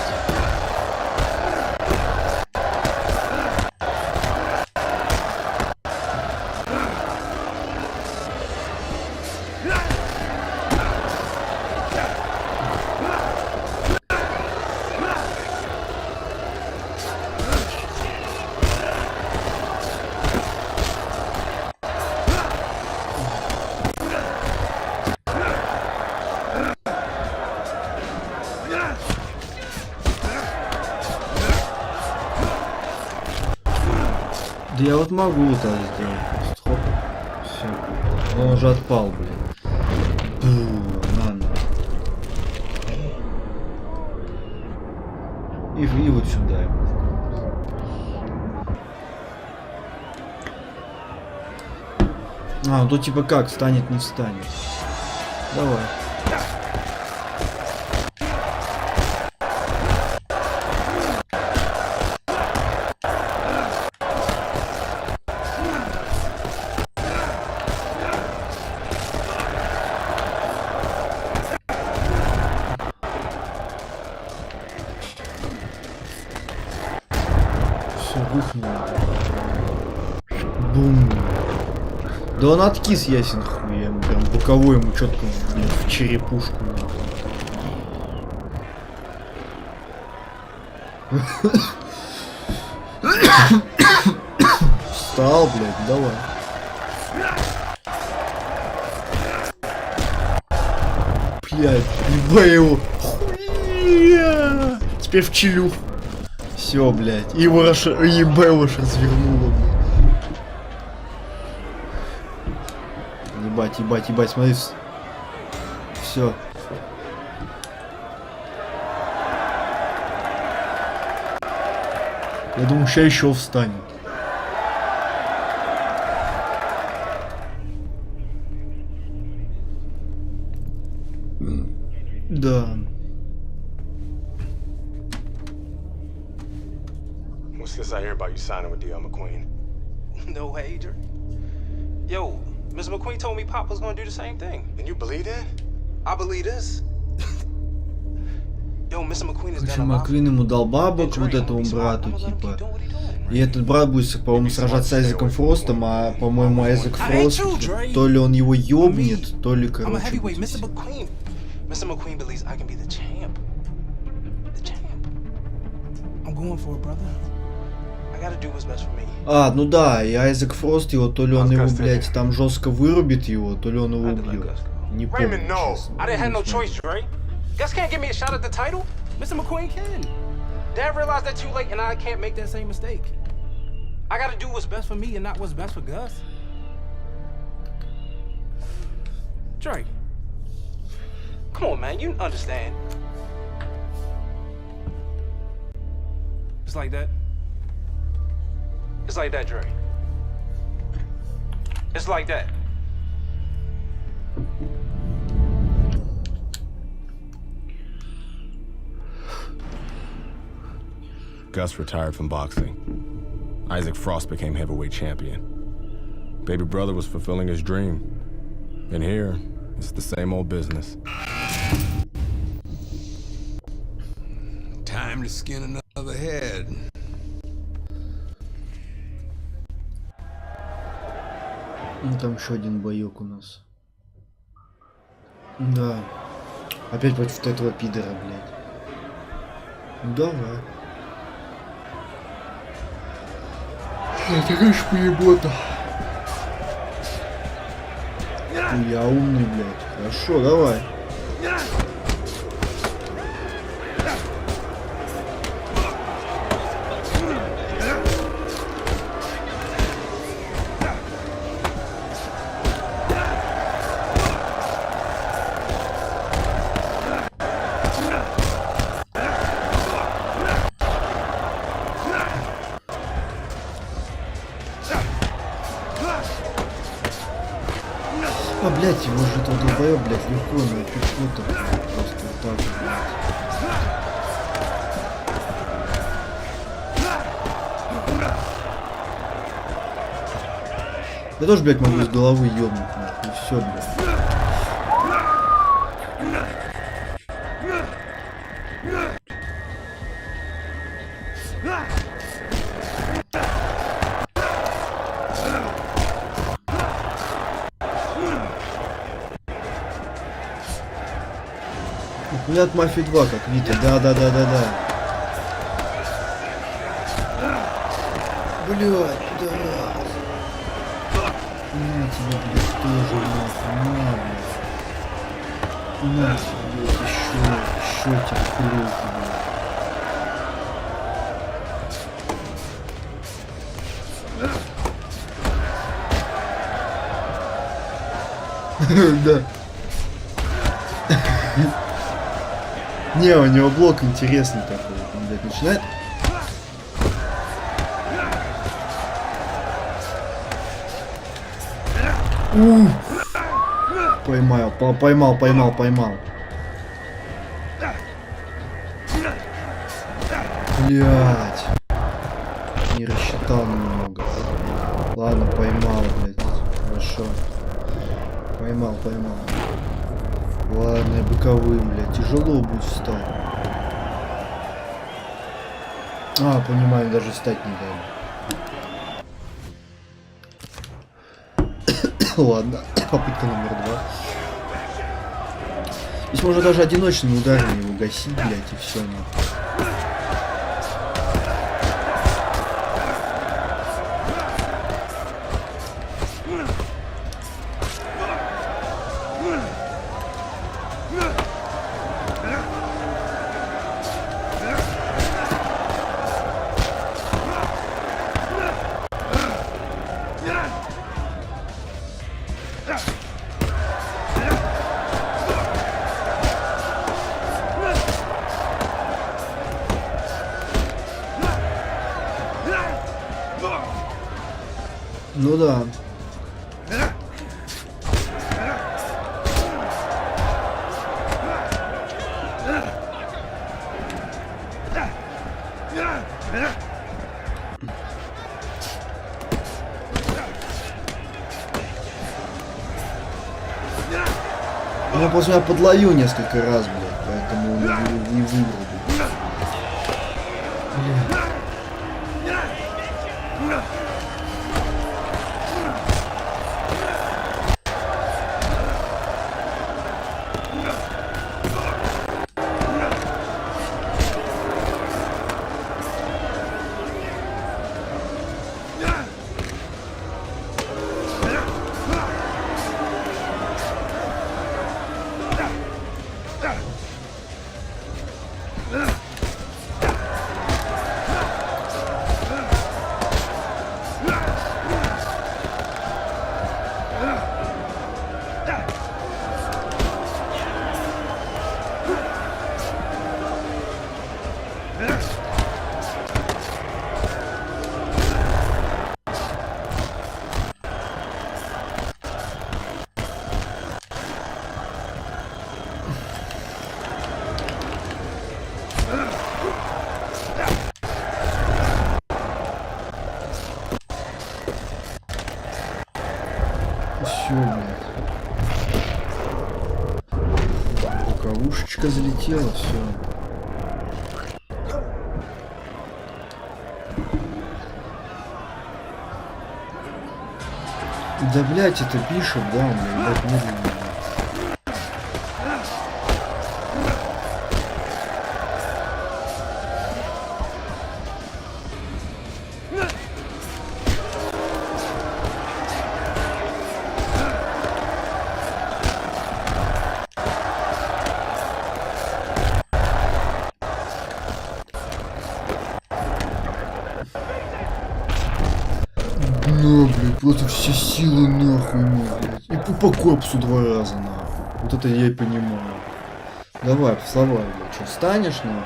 Да я вот могу так сделать. Хоп. Все. Он уже отпал, блин. На. И вот сюда. А, ну то типа как, встанет, не встанет. Давай. Бум. Да он откис, ясен хуй, я ему прям боковой ему четко, блин, в черепушку. Встал, блядь, давай. Блядь, ебай его. Хуя. Теперь в челюх. Все, блядь. И его его развернуло, блядь. Ебать, смотри. Все. Я думаю, сейчас еще встанет. Да. What's this I hear about you signing with D.L. McQueen? No way, Adrian. Yo, Mr. McQueen told me Pop was gonna do the same thing. And you believe that? I believe this. Yo, Mr. McQueen is Короче, Маквин ему дал бабок вот этому брату, типа. И этот брат будет, по-моему, сражаться с Айзеком Фростом, а, по-моему, Айзек Фрост, то ли он его ёбнет, то ли, короче. Mr. McQueen believes I can be the champ. The champ. I'm going for it, brother. I gotta do what's best for me. А, ну да, и Айзек Фрост его, то ли он его, блядь, там жестко вырубит его, то ли он его убьет. Не помню, честно. I didn't have no choice, Dre. Gus can't give me a shot at the title. Mr. McQueen can. Dad realized that too late, and I can't make that same mistake. I gotta do what's best for me and not what's best for Gus. Dre, come on, man, you understand. It's like that. It's like that, Dre. It's like that. Gus retired from boxing. Isaac Frost became heavyweight champion. Baby brother was fulfilling his dream. And here, it's the same old business. Time to skin another head. Ну там еще один боек у нас. Да. Опять против этого пидора, блядь. Ну давай. Это, конечно, поебота. Я умный, блядь. Хорошо, давай. А, блядь, его же этого долбоёб, блядь, легко на пехоту просто вот так, блядь. Я тоже, блядь, могу с головы ёбнуть, и все, блядь. У меня от Мафии 2, как Вита. Да. Блядь, да. На тебе, блядь, тоже, блядь, на, блядь, еще тебе плюхи, блядь. Да. Не, у него блок интересный такой. Он, блядь, начинает. Поймал. Блядь. Не рассчитал немного. Ладно, поймал, блядь. Хорошо. Поймал. Ладно, я боковым, блядь. Тяжело будет встать. А, понимаю, даже встать не дали. Ладно, попытка номер 2. Здесь можно даже одиночными ударами его гасить, блядь, и все. Ну да. Я после меня подлою несколько раз, блядь, поэтому не выбрал. Пушечка залетела, все. Да, блять, это Бишоп, да, он, блядь, медленно. Просто все силы нахуй, блядь. И по корпусу 2 раза нахуй. Вот это я и понимаю. Давай, вставай, блядь. Что, встанешь нахуй?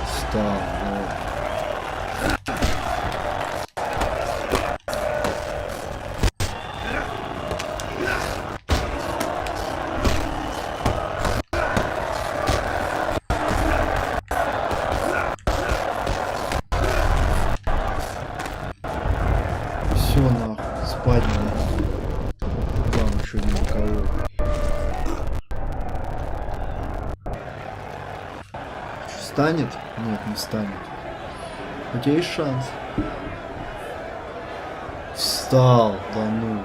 Встал, давай. Встанет? Нет, не встанет. У тебя есть шанс. Встал, да ну.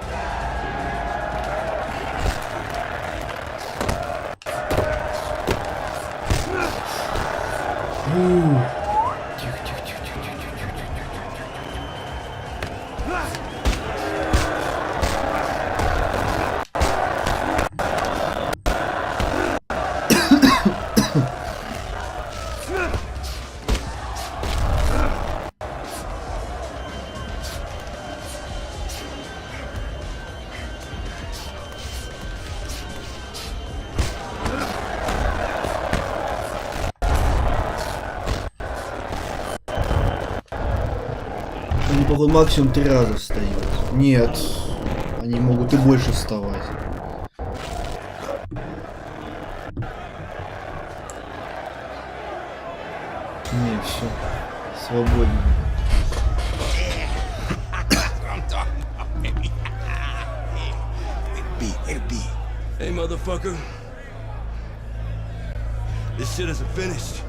Тихо, тихо, тихо, тихо, тихо, тихо, тихо, тихо. Походу максимум 3 раза встают. Нет, они могут и больше вставать. Не, все, свободен. Hey, motherfucker. This shit isn't finished.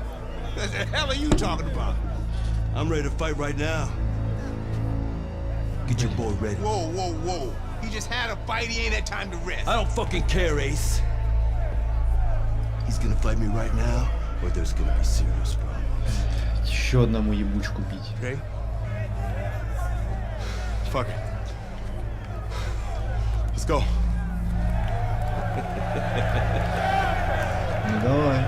What the hell are you talking about? I'm ready to fight right now. Get your boy ready. Whoa, whoa, whoa. He just had a fight, he ain't had time to rest. I don't fucking care, Ace. He's gonna fight me right now, or there's gonna be serious problems. Еще одному ебучку бить. Okay? Fuck it. Let's go. Ну давай.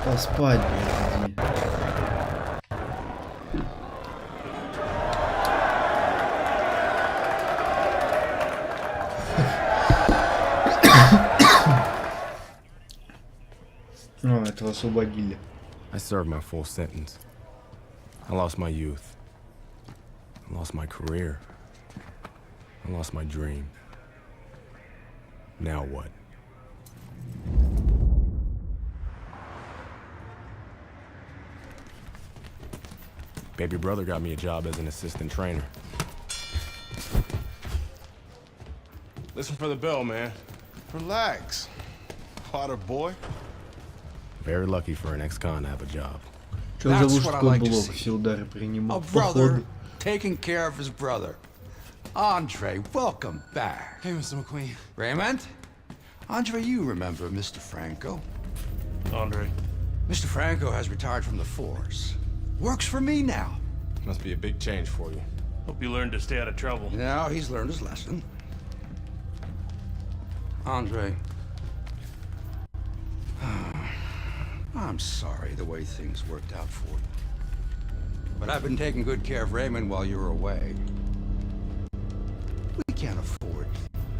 Поспать, блядь, иди. О, этого освободили. I served my full sentence. I lost my youth. I lost my career. I lost my dream. Now what? Baby brother got me a job as an assistant trainer. Listen for the bell, man. Relax. Potter boy. Very lucky for an ex-con to have a job. That's what I like to see. A brother taking care of his brother. Andre, welcome back. Hey, Mr. McQueen. Raymond? Andre, you remember Mr. Franco? Andre. Mr. Franco has retired from the force. Works for me now. Must be a big change for you. Hope you learned to stay out of trouble. Now he's learned his lesson. Andre, I'm sorry the way things worked out for you. But I've been taking good care of Raymond while you were away. We can't afford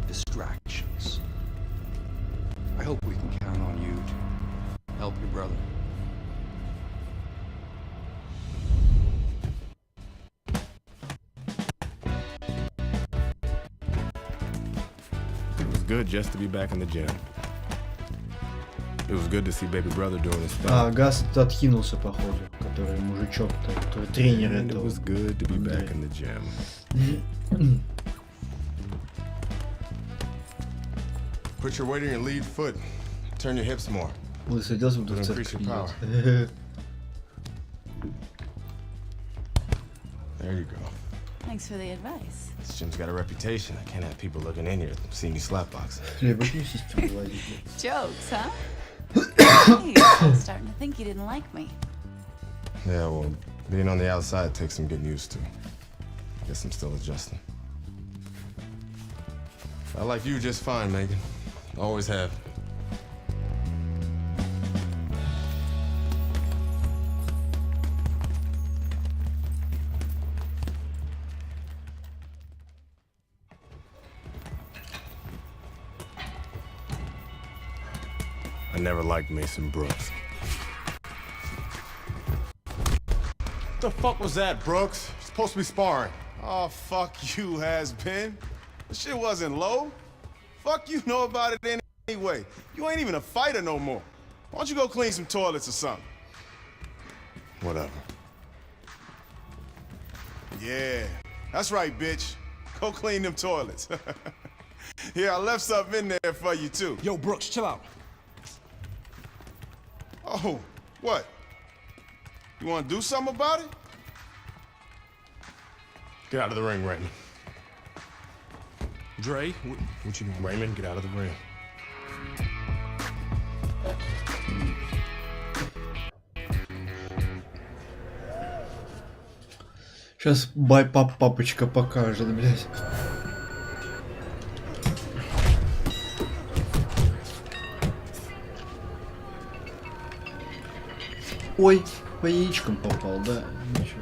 distractions. I hope we can count on you to help your brother. It was good just to be back in the gym. It was good to see baby brother doing his thing. А, Газ откинулся, походу, который мужичок, который тренер And этого. it was good to be back in the gym. Put your weight on your lead foot. Turn your hips more. Ой, садился, буду в It'll церковь increase your power. идет. There you go. Thanks for the advice. This gym's got a reputation. I can't have people looking in here seeing you slapboxing. Хлебушную систему ловить. Jokes, huh? Hey, I'm starting to think you didn't like me. Yeah, well, being on the outside takes some getting used to. Guess I'm still adjusting. I like you just fine, Megan. Always have. I never liked Mason Brooks. What the fuck was that, Brooks? You're supposed to be sparring. Oh, fuck you, has-been. The shit wasn't low. Fuck you know about it anyway. You ain't even a fighter no more. Why don't you go clean some toilets or something? Whatever. Yeah, that's right, bitch. Go clean them toilets. Here, I left something in there for you, too. Yo, Brooks, chill out. Oh, what? You want to do something about it? Get out of the ring, Raymond. Dre, what you doing? Raymond, get out of the ring. Сейчас папочка покажет, блядь. Ой, по яичкам попал, да? Ничего.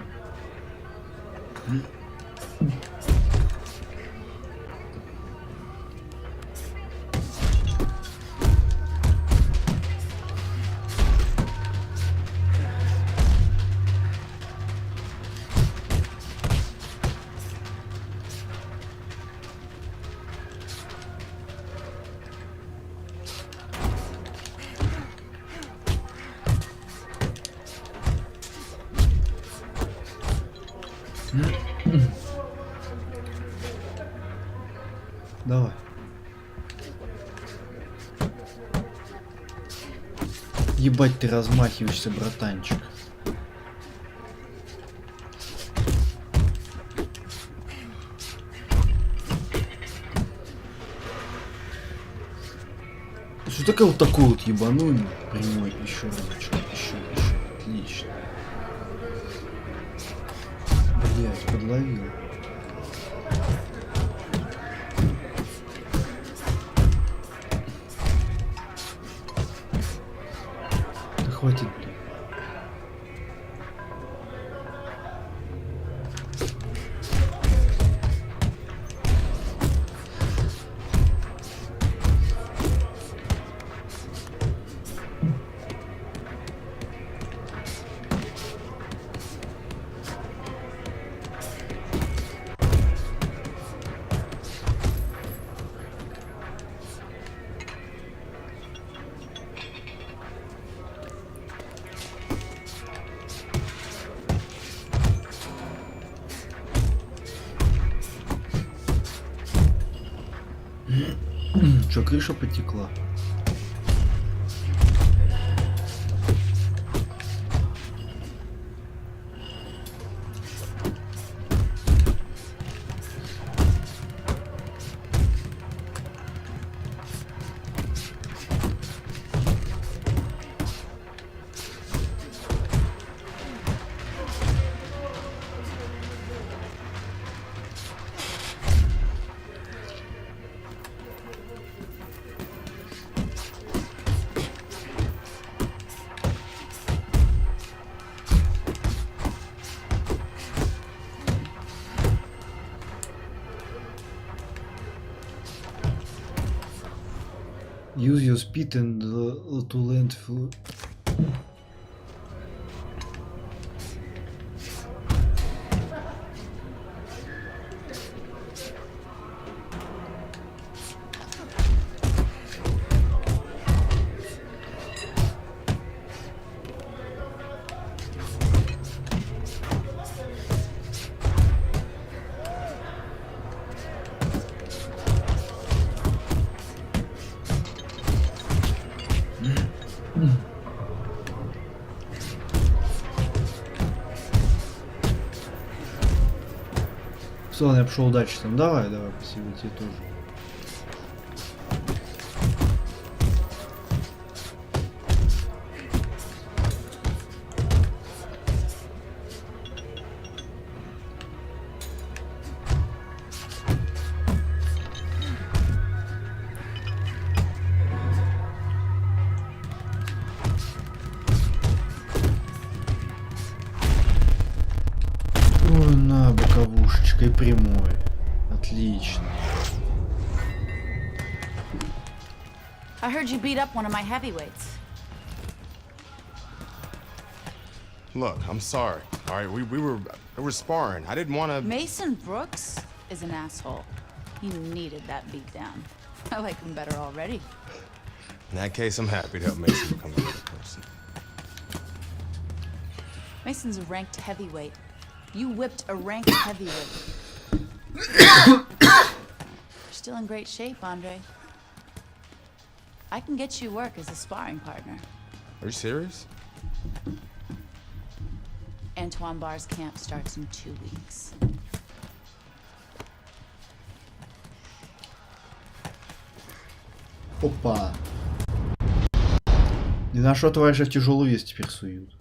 Давай. Ебать, ты размахиваешься, братанчик. Что такое вот такой вот ебанули? Прямой, еще разочек, еще. Отлично. Блять, подловил. Да хватит, блин. Чё, крыша потекла? Use your speed and to land through. Ладно, я пошел удачи там. Давай, спасибо тебе тоже. И прямой. Отлично. I heard you beat up one of my heavyweights. Look, I'm sorry. All right, we were sparring. I didn't want to. Mason Brooks is an asshole. He needed that beat down. I like him better already. In that case, I'm happy to help Mason become a better person. Mason's a ranked heavyweight. You whipped a ranked heavyweight. You're still in great shape, Andre. I can get you work as a sparring partner. Are you serious? Antoine Barr's camp starts in 2 weeks. Опа. И нашего товарища в тяжелый вес теперь суют.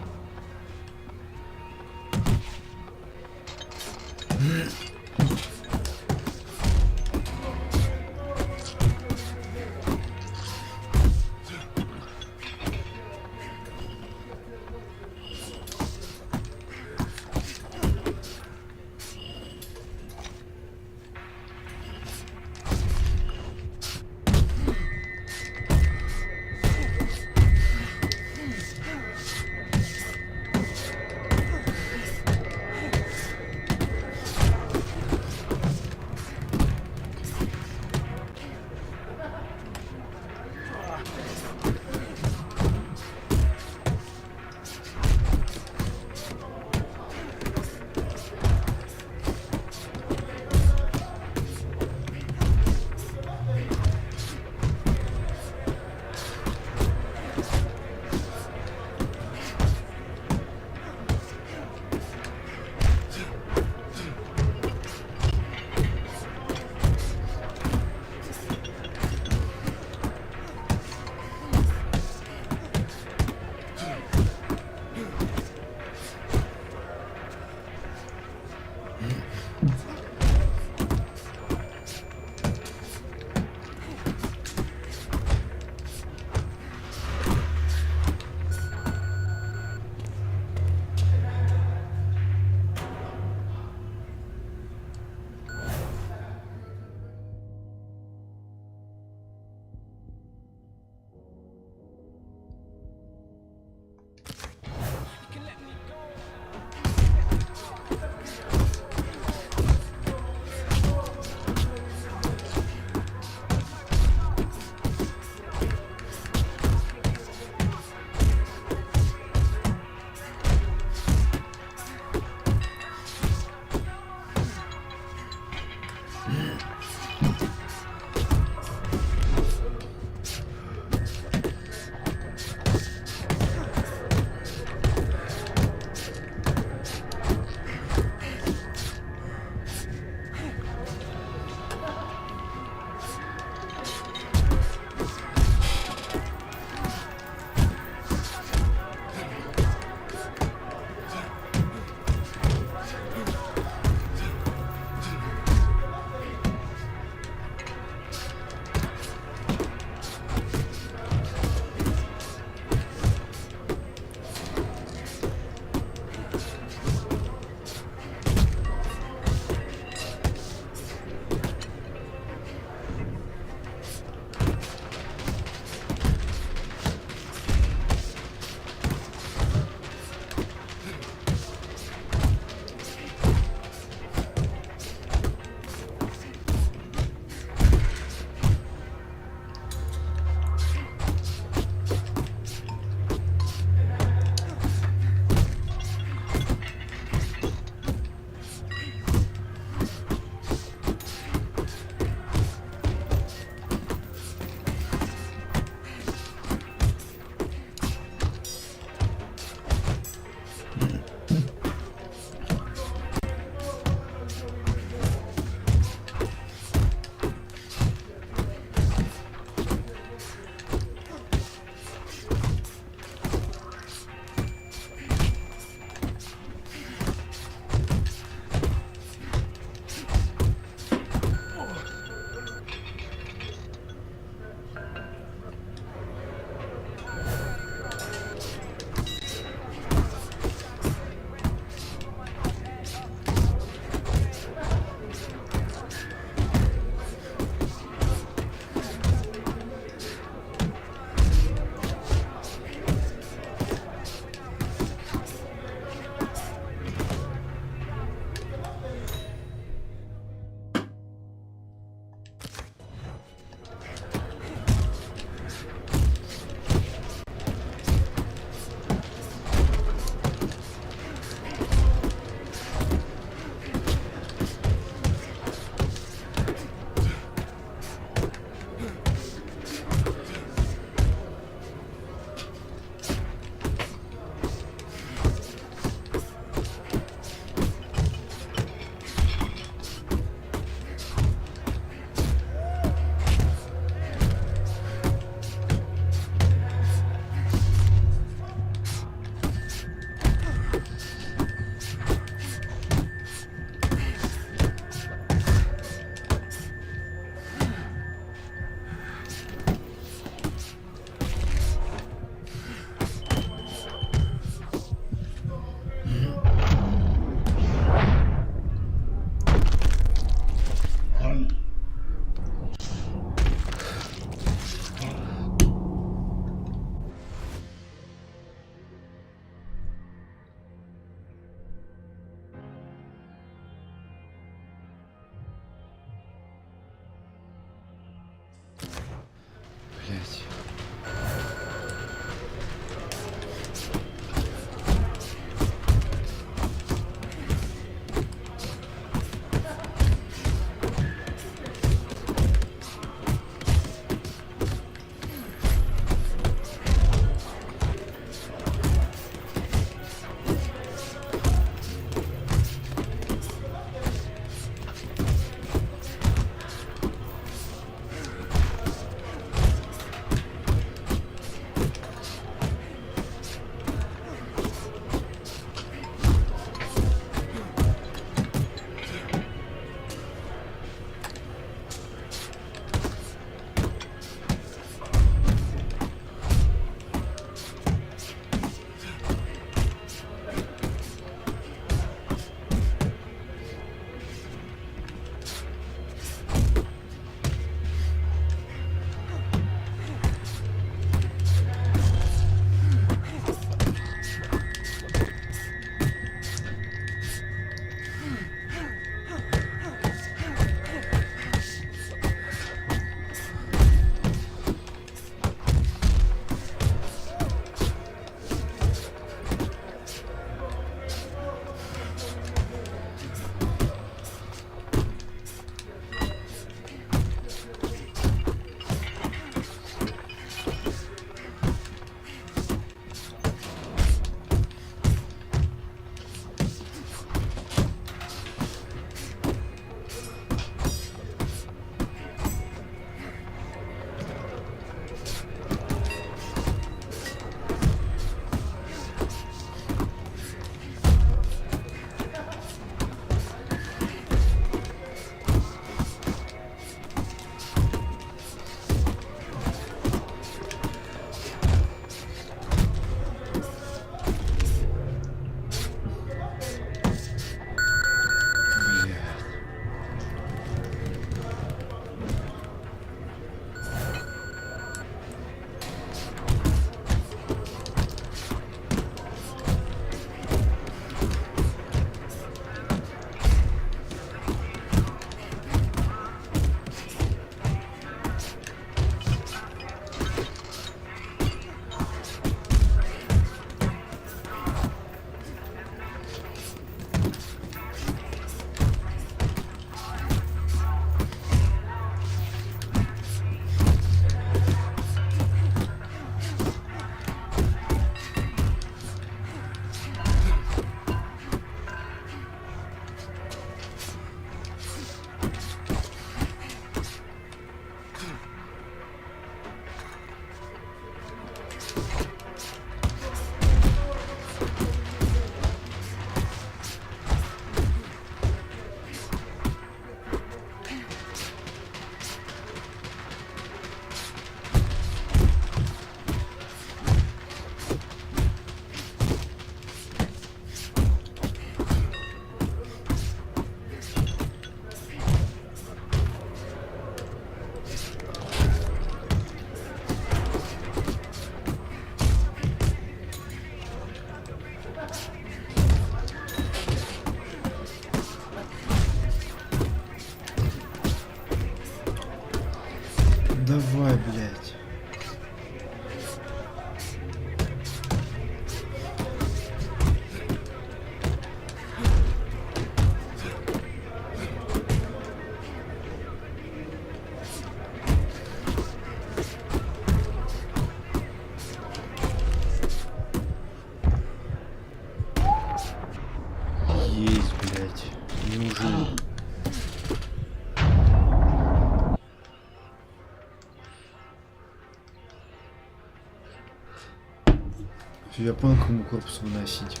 Я понял, кому корпус выносить.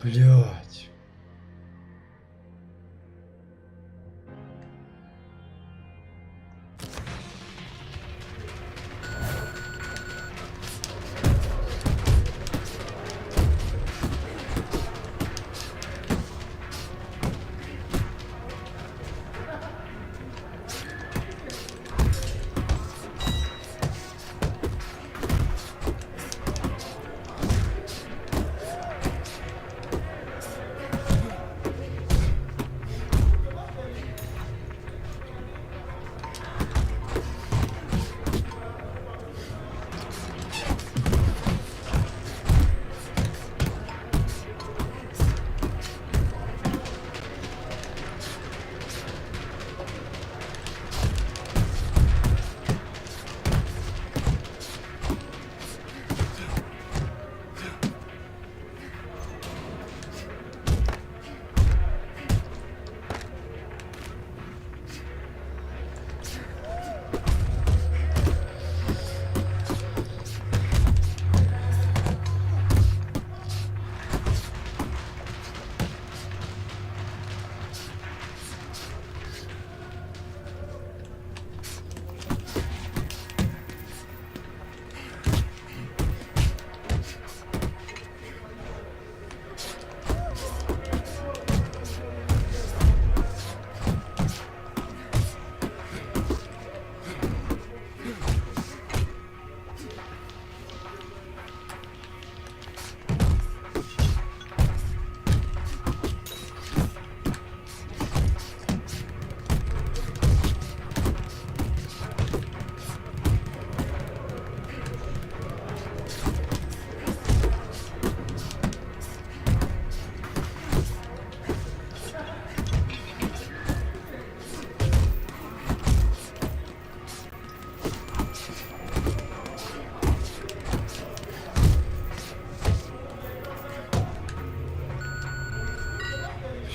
Блять.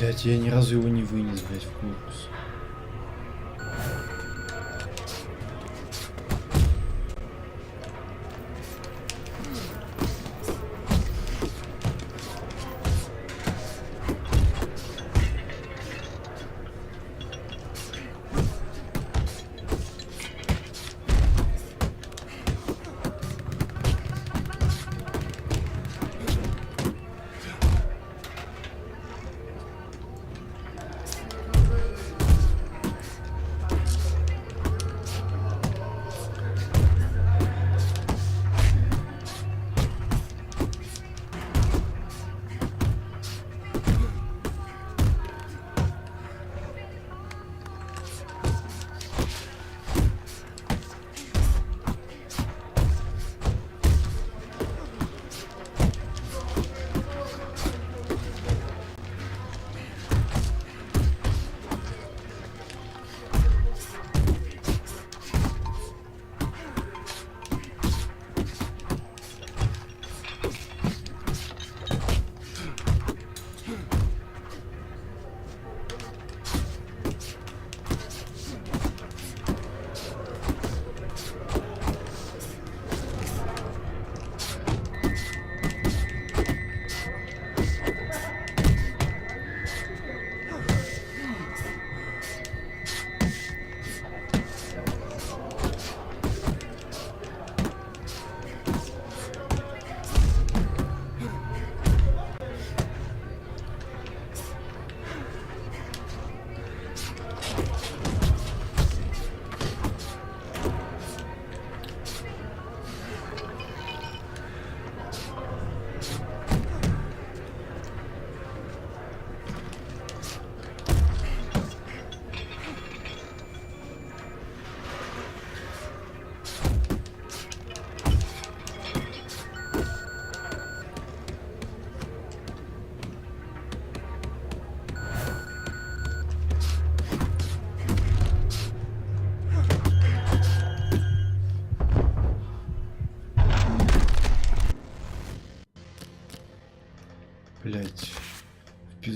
Блять, я ни разу его не вынес, блять, в корпус.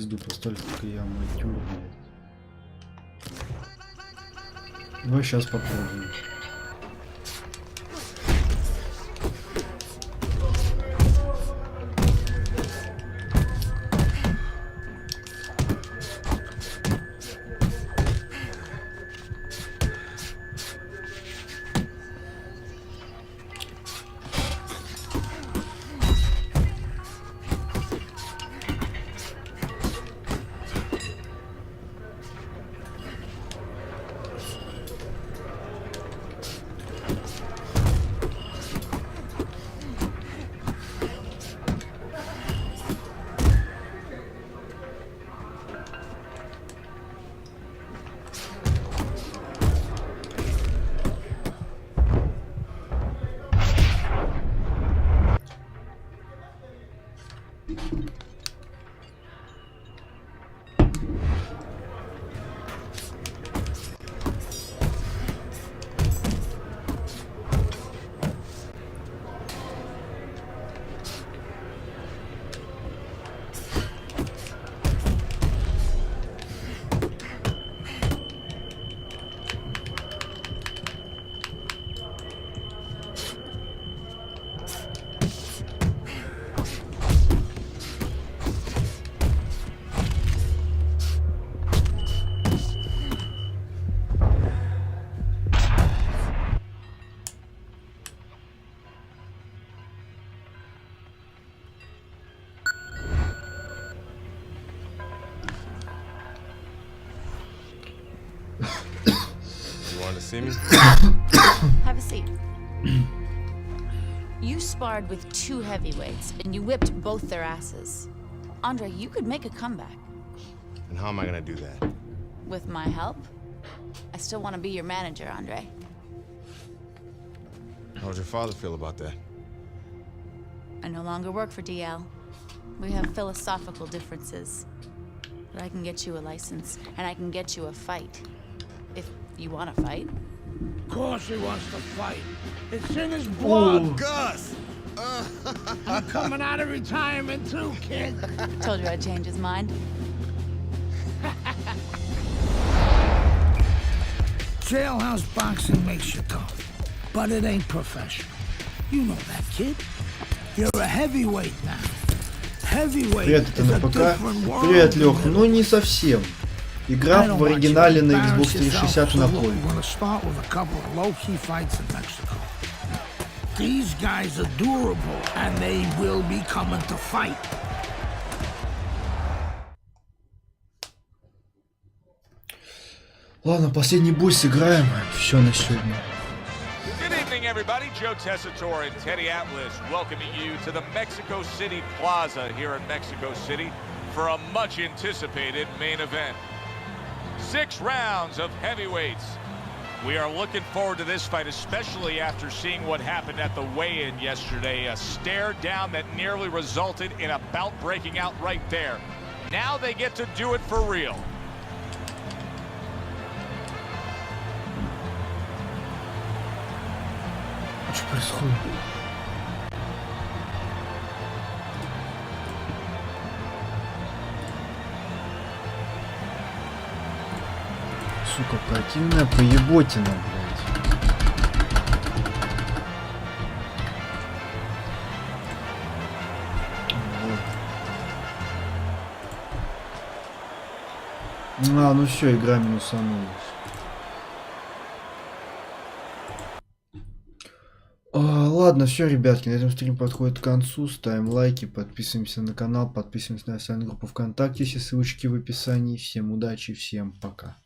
пизду, постольку я матюр, блядь. Ну, сейчас попробуем. See me? Have a seat. You sparred with 2 heavyweights, and you whipped both their asses. Andre, you could make a comeback. And how am I gonna do that? With my help? I still want to be your manager, Andre. How would your father feel about that? I no longer work for DL. We have philosophical differences. But I can get you a license, and I can get you a fight. If you want to fight. Of course he wants to fight. It's in his blood. Oh, Gus! I'm coming out of retirement too, kid. Told you I'd change his mind. Jailhouse boxing makes you tough, but it ain't professional. You know that, kid. You're a heavyweight now. Heavyweight. Привет, это на ПК. Привет, Лех. Ну не совсем. Игра в оригинале на Xbox 360 на поле. These guys are durable and they will be coming to fight. Ладно, последний бой сыграем. Все на сегодня. Good evening, everybody. Joe Tessitore and Teddy Atlas welcoming you to the Mexico City Plaza here in Mexico City for a much anticipated main event. 6 rounds of heavyweights. We are looking forward to this fight, especially after seeing what happened at the weigh-in yesterday. A stare down that nearly resulted in a bout breaking out right there. Now they get to do it for real. Что происходит? Сука, противная поеботина, блядь. Вот. А, ну все, игра минусанулась. Ладно, все, ребятки, на этом стрим подходит к концу. Ставим лайки, подписываемся на канал, подписываемся на официальную группу ВКонтакте, все ссылочки в описании. Всем удачи, всем пока.